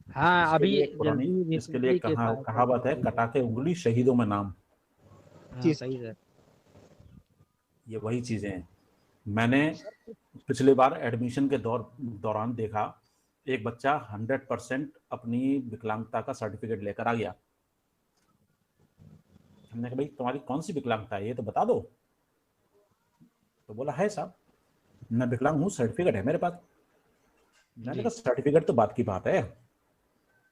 हाँ, इसके अभी लिए पुरानी, जल्दी इसके लिए recently केस आया था। कहावत है, कटा के उंगली शहीदों में नाम। हाँ, जी सही सर। ये वही चीजें हैं। मैंने पिछले बार एडमिशन के दौरान देखा, एक बच्चा 100% अपनी विकलांगता का सर्टिफिकेट लेकर आ गया। हमने कहा भाई तुम्हारी कौन सी विकलांगता है, ये तो बता दो। तो बोला है साहब, मैं विकलांग हूँ, सर्टिफिकेट है मेरे पास। मैंने कहा सर्टिफिकेट तो बात की बात है,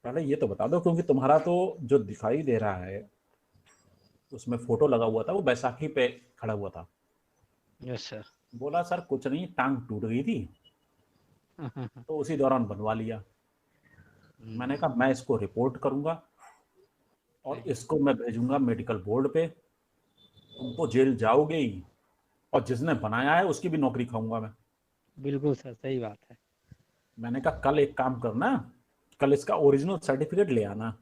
पहले ये तो बता दो, क्योंकि तुम्हारा तो जो दिखाई दे रहा है उसमें फोटो लगा हुआ था, वो बैसाखी पे खड़ा हुआ था। Yes sir. बोला सर कुछ नहीं, टांग टूट गई थी तो उसी दौरान बनवा लिया। मैंने कहा मैं इसको रिपोर्ट करूंगा और इसको मैं भेजूंगा मेडिकल बोर्ड पे, तुम तो जेल जाओगे ही, और जिसने बनाया है उसकी भी नौकरी खाऊंगा मैं। बिल्कुल सर, सही बात है। मैंने कहा कल एक काम करना, कल इसका ओरिजिनल सर्टिफिकेट ले आना।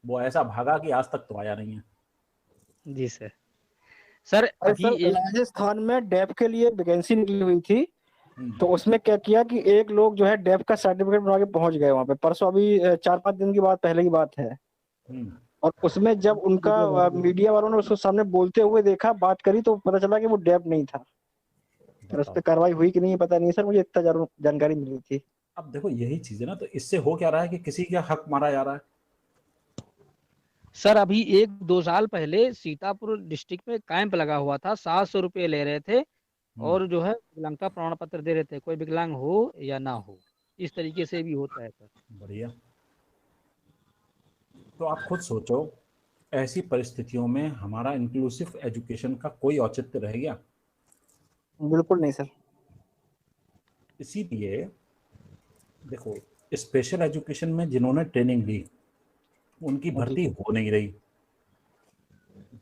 वो ऐसा भागा कि आज तक तो आया नहीं है। जी सर। सर अरे अभी सर एक राजस्थान में डेफ के लिए वैकेंसी निकली हुई थी, तो उसमें क्या किया कि एक लोग जो है डेफ का सर्टिफिकेट बना के पहुंच गए वहां पे, परसों अभी 4-5 दिन की बात पहले की बात है। और उसमें जब उनका मीडिया वालों ने उसको सामने बोलते हुए देखा, बात करी, तो पता चला कि वो डेफ नहीं था। और उस पर कार्रवाई हुई कि नहीं पता नहीं सर, मुझे इतना जानकारी मिली थी। अब देखो यही चीज है ना, तो इससे हो क्या रहा है कि किसी का हक मारा जा रहा है। सर अभी 1-2 साल पहले सीतापुर डिस्ट्रिक्ट में कैंप लगा हुआ था, 700 रुपये ले रहे थे और जो है विकलांगता प्रमाण पत्र दे रहे थे, कोई विकलांग हो या ना हो। इस तरीके से भी होता है सर। बढ़िया। तो आप खुद सोचो, ऐसी परिस्थितियों में हमारा इंक्लूसिव एजुकेशन का कोई औचित्य रह गया? बिल्कुल नहीं सर। इसीलिए देखो, स्पेशल एजुकेशन में जिन्होंने ट्रेनिंग ली उनकी भर्ती हो नहीं रही,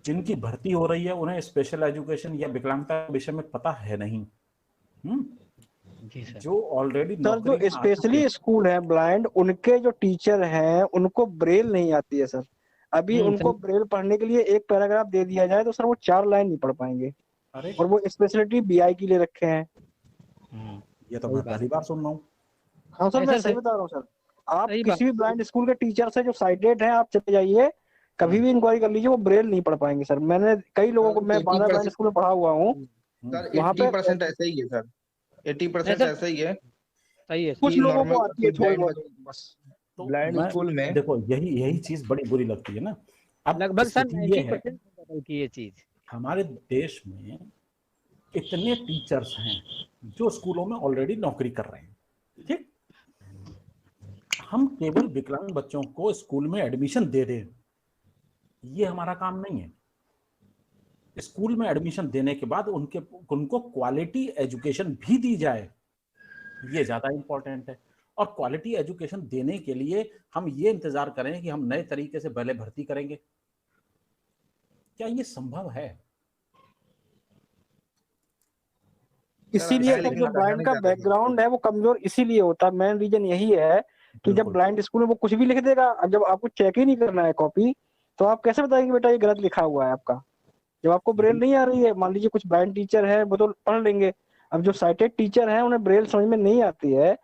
जिनकी भर्ती हो रही है उन्हें स्पेशल एजुकेशन या विकलांगता विषय में पता है नहीं। जी सर। जो ऑलरेडी सर जो स्पेशली स्कूल है ब्लाइंड, उनके जो टीचर हैं उनको ब्रेल नहीं आती है सर। अभी उनको ब्रेल पढ़ने के लिए एक पैराग्राफ दे दिया जाए तो सर वो 4 लाइन नहीं पढ़ पाएंगे। अरे और वो स्पेशलिटी बीआई की ले रखे हैं। ये तो मैं पहली बार सुन रहा हूँ। हाँ सर, मैं सही बता रहा हूँ सर। आप किसी भी ब्लाइंड स्कूल के टीचर से जो साइटेड हैं, आप चले जाइए, कभी भी इंक्वायरी कर लीजिए, वो ब्रेल नहीं पढ़ पाएंगे सर। मैंने कई लोगों को, मैं 12 ब्लाइंड स्कूल में पढ़ा हुआ हूँ, सर वहाँ पे 80% ऐसा ही है सर, 80% ऐसा ही है। सही है। कुछ लोगों को आती है थोड़ी बहुत बस। तो ब्लाइंड स्कूल में देखो यही चीज बड़ी बुरी लगती है ना। अब लगभग सर ये है 90% बदल की ये चीज। हमारे देश में इतने टीचर्स हैं जो स्कूलों में ऑलरेडी नौकरी कर रहे हैं, ठीक, हम केवल विकलांग बच्चों को स्कूल में एडमिशन दे दें, ये हमारा काम नहीं है। स्कूल में एडमिशन देने के बाद उनको क्वालिटी एजुकेशन भी दी जाए, ये ज्यादा इंपॉर्टेंट है। और क्वालिटी एजुकेशन देने के लिए हम ये इंतजार करें कि हम नए तरीके से पहले भर्ती करेंगे, क्या ये संभव है? इसीलिए जो ब्लाइंड का बैकग्राउंड है वो कमजोर इसीलिए होता है। मेन रीजन यही है कि जब ब्लाइंड स्कूल में वो कुछ भी लिख देगा, अब जब आपको चेक ही नहीं करना है कॉपी, तो आप कैसे बताएंगे बेटा ये गलत लिखा हुआ है आपका? जब आपको ब्रेल नहीं आ रही है, मान लीजिए कुछ ब्लाइंड टीचर है वो तो पढ़ लेंगे, अब जो साइटेड टीचर है उन्हें ब्रेल समझ में नहीं आती है,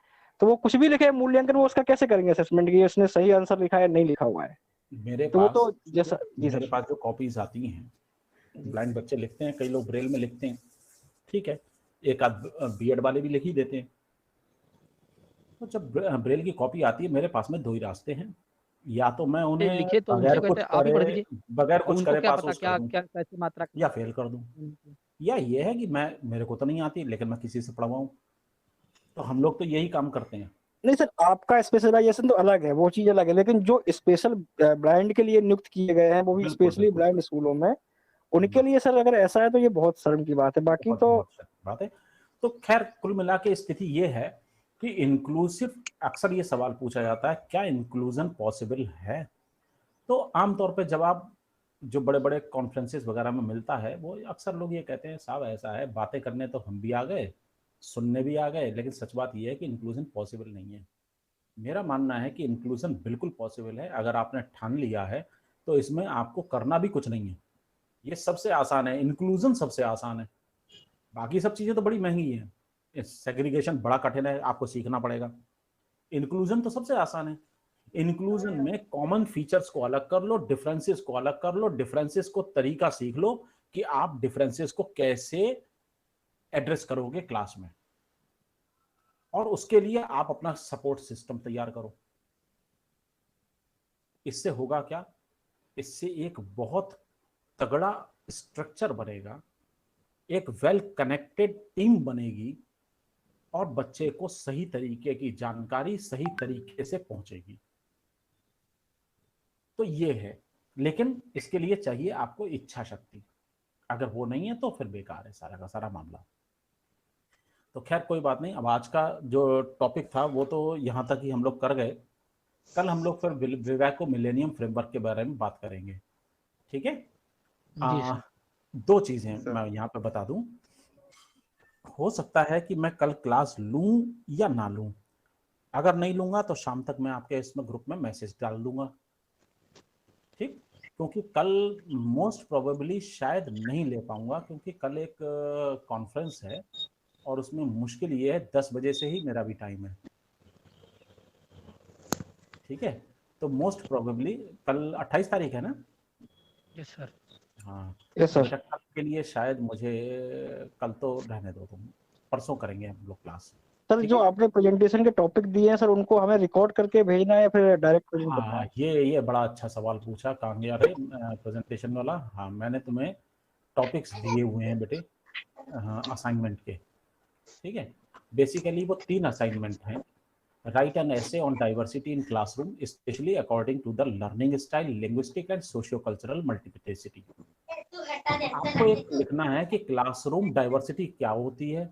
तो वो कुछ भी लिखे, मूल्यांकन वो उसका कैसे करेंगे असेसमेंट की उसने सही आंसर लिखा है नहीं लिखा हुआ है? मेरे पास जो कॉपीज आती हैं, ब्लाइंड बच्चे लिखते हैं, कई लोग ब्रेल में लिखते हैं, ठीक है, एक आध बीएड वाले भी लिख ही देते हैं। तो जब ब्रेल की कॉपी आती है, मेरे पास में 2 ही रास्ते हैं, या तो मैं उन्हें लिखे तो बगैर कुछ करे पास क्या कैसे मात्रा या फेल कर दूं, या ये है कि मेरे को तो नहीं आती लेकिन मैं किसी से पढ़वाऊं। तो हम लोग तो यही काम करते हैं। नहीं सर, आपका स्पेशलाइजेशन तो अलग है, वो चीज अलग है, लेकिन जो स्पेशल ब्लाइंड के लिए नियुक्त किए गए हैं वो भी स्पेशली ब्लाइंड स्कूलों में, उनके लिए सर अगर ऐसा है तो ये बहुत शर्म की बात है। बाकी तो बात है। तो खैर कुल मिला के स्थिति ये है कि इंक्लूसिव, अक्सर ये सवाल पूछा जाता है क्या इंक्लूजन पॉसिबल है। तो आमतौर पे जवाब जो बड़े बड़े कॉन्फ्रेंसेस वगैरह में मिलता है वो अक्सर लोग ये कहते हैं साहब ऐसा है, बातें करने तो हम भी आ गए, सुनने भी आ गए, लेकिन सच बात ये है कि इंक्लूजन पॉसिबल नहीं है। मेरा मानना है कि इंक्लूजन बिल्कुल पॉसिबल है। अगर आपने ठान लिया है तो इसमें आपको करना भी कुछ नहीं है। ये सबसे आसान है, इंक्लूजन सबसे आसान है। बाकी सब चीज़ें तो बड़ी महंगी हैं, सेग्रीगेशन बड़ा कठिन है, आपको सीखना पड़ेगा। इंक्लूजन तो सबसे आसान है। इंक्लूजन में कॉमन फीचर्स को अलग कर लो, डिफरेंसेस को अलग कर लो, डिफरेंसेस को तरीका सीख लो कि आप डिफरेंसेस को कैसे एड्रेस करोगे क्लास में, और उसके लिए आप अपना सपोर्ट सिस्टम तैयार करो। इससे होगा क्या, इससे एक बहुत तगड़ा स्ट्रक्चर बनेगा, एक वेल कनेक्टेड टीम बनेगी और बच्चे को सही तरीके की जानकारी सही तरीके से पहुंचेगी। तो ये है, लेकिन इसके लिए चाहिए आपको इच्छा शक्ति। अगर वो नहीं है तो फिर बेकार है सारा का सारा मामला। तो खैर कोई बात नहीं, अब आज का जो टॉपिक था वो तो यहाँ तक ही हम लोग कर गए। कल हम लोग फिर विवेको मिलेनियम फ्रेमवर्क के बारे में बात करेंगे, ठीक है। जी सर। दो चीजें सर। मैं यहाँ पे बता दूं, हो सकता है कि मैं कल क्लास लूं या ना लूं। अगर नहीं लूंगा तो शाम तक मैं आपके इसमें ग्रुप में मैसेज डाल दूंगा, ठीक। क्योंकि कल मोस्ट प्रोबेबली शायद नहीं ले पाऊंगा, क्योंकि कल एक कॉन्फ्रेंस है और उसमें मुश्किल ये है 10 बजे से ही मेरा भी टाइम है, ठीक है। तो मोस्ट प्रोबेबली कल 28 तारीख है ना। Yes sir. हाँ, यस सर। बेटा कल के लिए शायद मुझे, कल तो रहने दो तुम, परसों करेंगे हम लोग क्लास। सर जो आपने प्रेजेंटेशन के टॉपिक दिए हैं सर, उनको हमें रिकॉर्ड करके भेजना है या फिर डायरेक्ट प्रेजेंट करना हाँ, है? ये बड़ा अच्छा सवाल पूछा कांग्या रे, प्रेजेंटेशन वाला। हाँ, मैंने तुम्हें टॉपिक्स दिए हुए हैं बेटे, हाँ, असाइनमेंट के, ठीक है। बेसिकली वो 3 असाइनमेंट हैं। Write an essay on diversity in classroom, especially according to the learning style, linguistic and socio-cultural multiplicity. आपको एक लिखना है कि क्लासरूम डाइवर्सिटी क्या होती है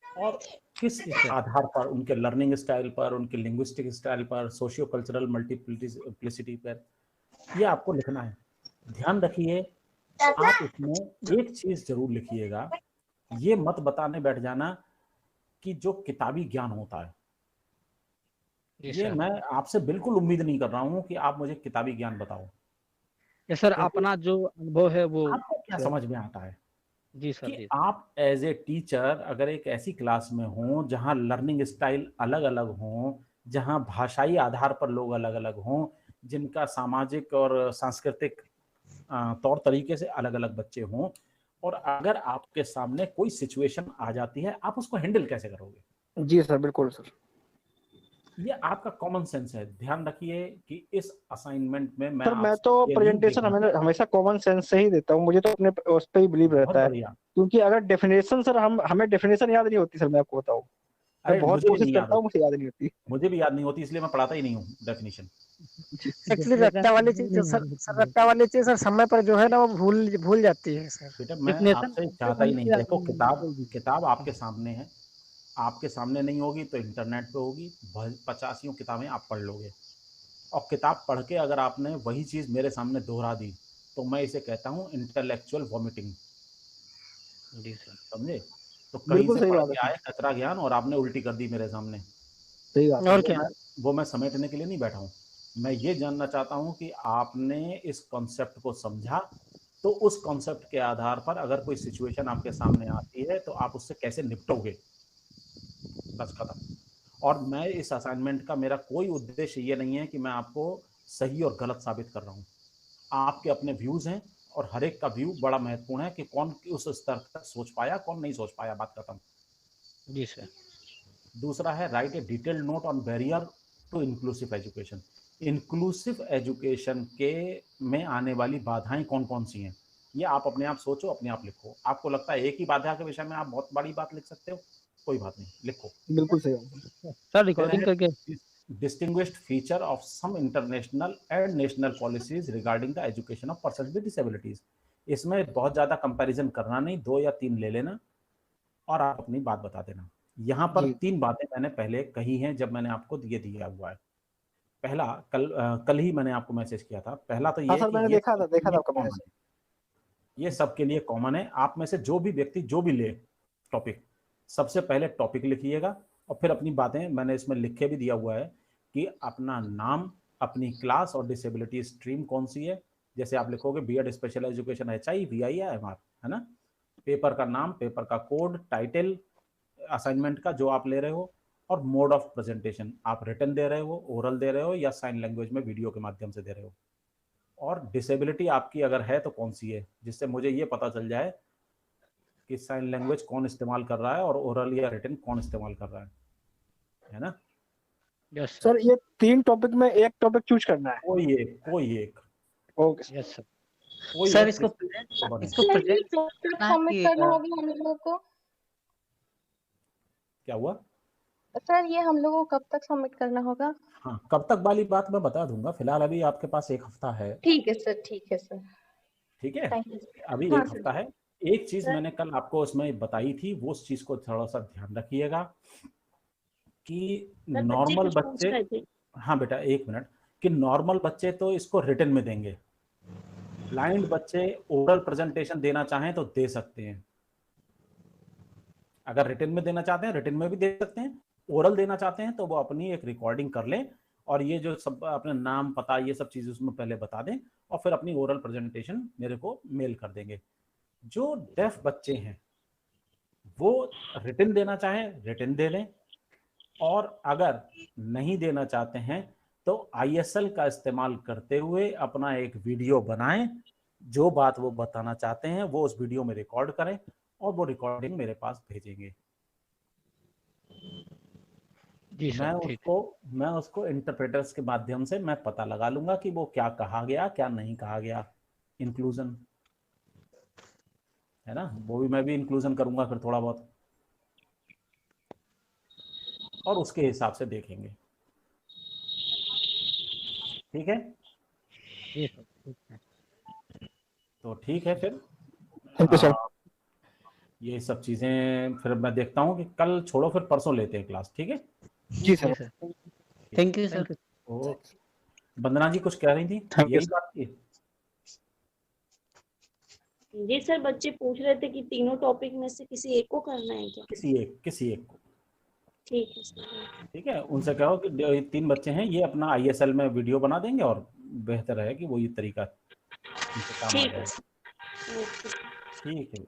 और किस आधार पर, उनके लर्निंग स्टाइल पर, उनके लिंग्विस्टिक स्टाइल पर, सोशियो कल्चरल मल्टीप्लिसिटी पर, ये आपको लिखना है। ध्यान रखिए, आप इसमें एक चीज जरूर लिखिएगा, ये मत बताने बैठ जाना कि जो किताबी ज्ञान होता है, ये मैं आपसे बिल्कुल उम्मीद नहीं कर रहा हूँ कि आप मुझे किताबी ज्ञान बताओ। ये सर अपना जो अनुभव है वो आपको क्या समझ में आता है जी सर। कि आप एज ए टीचर अगर एक ऐसी क्लास में हो जहां लर्निंग स्टाइल अलग अलग हो, जहां भाषाई आधार पर लोग अलग अलग हों, जिनका सामाजिक और सांस्कृतिक तौर तरीके से अलग अलग बच्चे हों, और अगर आपके सामने कोई सिचुएशन आ जाती है, आप उसको हैंडल कैसे करोगे। जी सर, बिल्कुल सर। ये आपका कॉमन सेंस है। ध्यान रखिए कि इस असाइनमेंट में सर मैं तो प्रेजेंटेशन हमेशा कॉमन सेंस से ही देता हूँ, मुझे तो अपने उस पर ही बिलीव रहता है, क्योंकि अगर डेफिनेशन सर हमें डेफिनेशन याद नहीं होती सर, मैं आपको बताऊँ, मैं बहुत कोशिश करता हूँ, मुझे याद नहीं होती। मुझे भी याद नहीं होती, इसलिए मैं पढ़ाता ही नहीं हूँ डेफिनेशन। एक्चुअली रट्टा वाली चीज सर रट्टा वाली चीज सर समय पर जो है ना वो भूल जाती है सर। बेटा मैं आपसे चाहता ही नहीं, देखो किताब आपके सामने है, आपके सामने नहीं होगी तो इंटरनेट पे होगी, 50 किताबें आप पढ़ लोगे, और किताब पढ़ के अगर आपने वही चीज़ मेरे सामने दोहरा दी तो मैं इसे कहता हूँ इंटेलेक्चुअल वॉमिटिंग। जी सर। समझे। तो कहीं से पढ़ के आए कचरा ज्ञान और आपने उल्टी कर दी मेरे सामने। सही बात है। और क्या, वो मैं समेटने के लिए नहीं बैठा हूँ। मैं ये जानना चाहता हूँ कि आपने इस कॉन्सेप्ट को समझा, तो उस कॉन्सेप्ट के आधार पर अगर कोई सिचुएशन आपके सामने आती है तो आप उससे कैसे निपटोगे, बस खत्म। और मैं इस असाइनमेंट का मेरा कोई उद्देश्य ये नहीं है कि मैं आपको सही और गलत साबित कर रहा हूँ। आपके अपने व्यूज हैं और हर एक का व्यू बड़ा महत्वपूर्ण है कि कौन उस स्तर तक सोच पाया, कौन नहीं सोच पाया, बात खत्म। जी सर। दूसरा है write a detailed note on barrier to inclusive education. Inclusive education के में आने वाली बाधाएं कौन कौन सी हैं, ये आप अपने आप सोचो, अपने आप लिखो। आपको लगता है एक ही बाधा के विषय में आप बहुत बड़ी बात लिख सकते हो, कोई बात नहीं, लिखो। बिल्कुल सही सर। रिकॉर्डिंग करके distinguished feature of some international and national policies regarding the education of person with disabilities. इसमें बहुत ज्यादा कंपैरिजन करना नहीं, 2 या 3 ले लेना और आप अपनी बात बता देना। यहाँ पर जी। 3 बातें मैंने पहले कही हैं जब मैंने आपको ये दिया हुआ है। पहला कल ही मैंने आपको मैसेज किया था। पहला तो ये हाँ है सर, कि मैंने ये देखा था सबके लिए आपका कॉमन मैसेज। है। ये सबके लिए कॉमन है। आप में से जो भी व्यक्ति जो भी ले टॉपिक, सबसे पहले टॉपिक लिखिएगा और फिर अपनी बातें, मैंने इसमें लिख के भी दिया हुआ है कि अपना नाम, अपनी क्लास और डिसेबिलिटी स्ट्रीम कौन सी है। जैसे आप लिखोगे BEd special education HI VI या MR, है ना। पेपर का नाम, पेपर का कोड, टाइटल, असाइनमेंट का जो आप ले रहे हो, और मोड ऑफ प्रेजेंटेशन, आप रिटन दे रहे हो, ओरल दे रहे हो या साइन लैंग्वेज में वीडियो के माध्यम से दे रहे हो, और डिसेबिलिटी आपकी अगर है तो कौन सी है, जिससे मुझे ये पता चल जाए कि साइन लैंग्वेज कौन इस्तेमाल कर रहा है और ओरल या रिटन कौन इस्तेमाल कर रहा है ना। यस सर ये 3 टॉपिक में एक टॉपिक चूज करना है। कोई एक ओके सर। Yes sir. कोई सर एक इसको बने। प्रेजेंट सबमिट करना होगा हम लोगों को। क्या हुआ सर ये हम लोगों को कब तक सबमिट करना होगा? हाँ, कब तक वाली बात मैं बता दूंगा। फिलहाल अभी आपके पास 1 हफ्ता है। ठीक है सर, ठीक है सर। ठीक है, थैंक यू। अभी हाँ 1 हफ्ता है। एक चीज सर। मैंने कल आपको उसमें बताई थी, वो उस चीज को थोड़ा सा ध्यान रखिएगा कि नॉर्मल बच्चे, हाँ बेटा 1 मिनट, कि नॉर्मल बच्चे तो इसको रिटन में देंगे। ब्लाइंड बच्चे ओरल प्रेजेंटेशन देना चाहें तो दे सकते हैं। अगर रिटन में देना चाहते हैं रिटन में भी दे सकते हैं, ओरल देना चाहते हैं तो वो अपनी एक रिकॉर्डिंग कर लें और ये जो सब अपने नाम पता ये सब चीजें उसमें पहले बता दें और फिर अपनी ओरल प्रेजेंटेशन मेरे को मेल कर देंगे। जो डेफ बच्चे हैं वो रिटन देना चाहें रिटन दे लें, और अगर नहीं देना चाहते हैं तो ISL का इस्तेमाल करते हुए अपना एक वीडियो बनाएं, जो बात वो बताना चाहते हैं वो उस वीडियो में रिकॉर्ड करें और वो रिकॉर्डिंग मेरे पास भेजेंगे। जी सर, मैं उसको इंटरप्रेटर्स के माध्यम से मैं पता लगा लूंगा कि वो क्या कहा गया क्या नहीं कहा गया। इंक्लूजन है ना, वो भी मैं भी इंक्लूजन करूंगा फिर थोड़ा बहुत, और उसके हिसाब से देखेंगे। ठीक है, जी सर, ठीक है। तो ठीक है फिर थैंक यू सर। ये सब चीजें फिर मैं देखता हूँ कि कल छोड़ो फिर परसों लेते हैं क्लास। ठीक है, जी sir. Thank you sir. Vandana ji कुछ कह रही थी, Thank you, यही बात थी। जी सर, बच्चे पूछ रहे थे कि तीनों टॉपिक में से किसी एक को करना है क्या? किसी एक को। ठीक है सर। ठीक है, उनसे कहो कि 3 बच्चे हैं ये अपना ISL में वीडियो बना देंगे और बेहतर है कि वो ये तरीका इनसे काम आ ठीक जाए। है। ठीक है।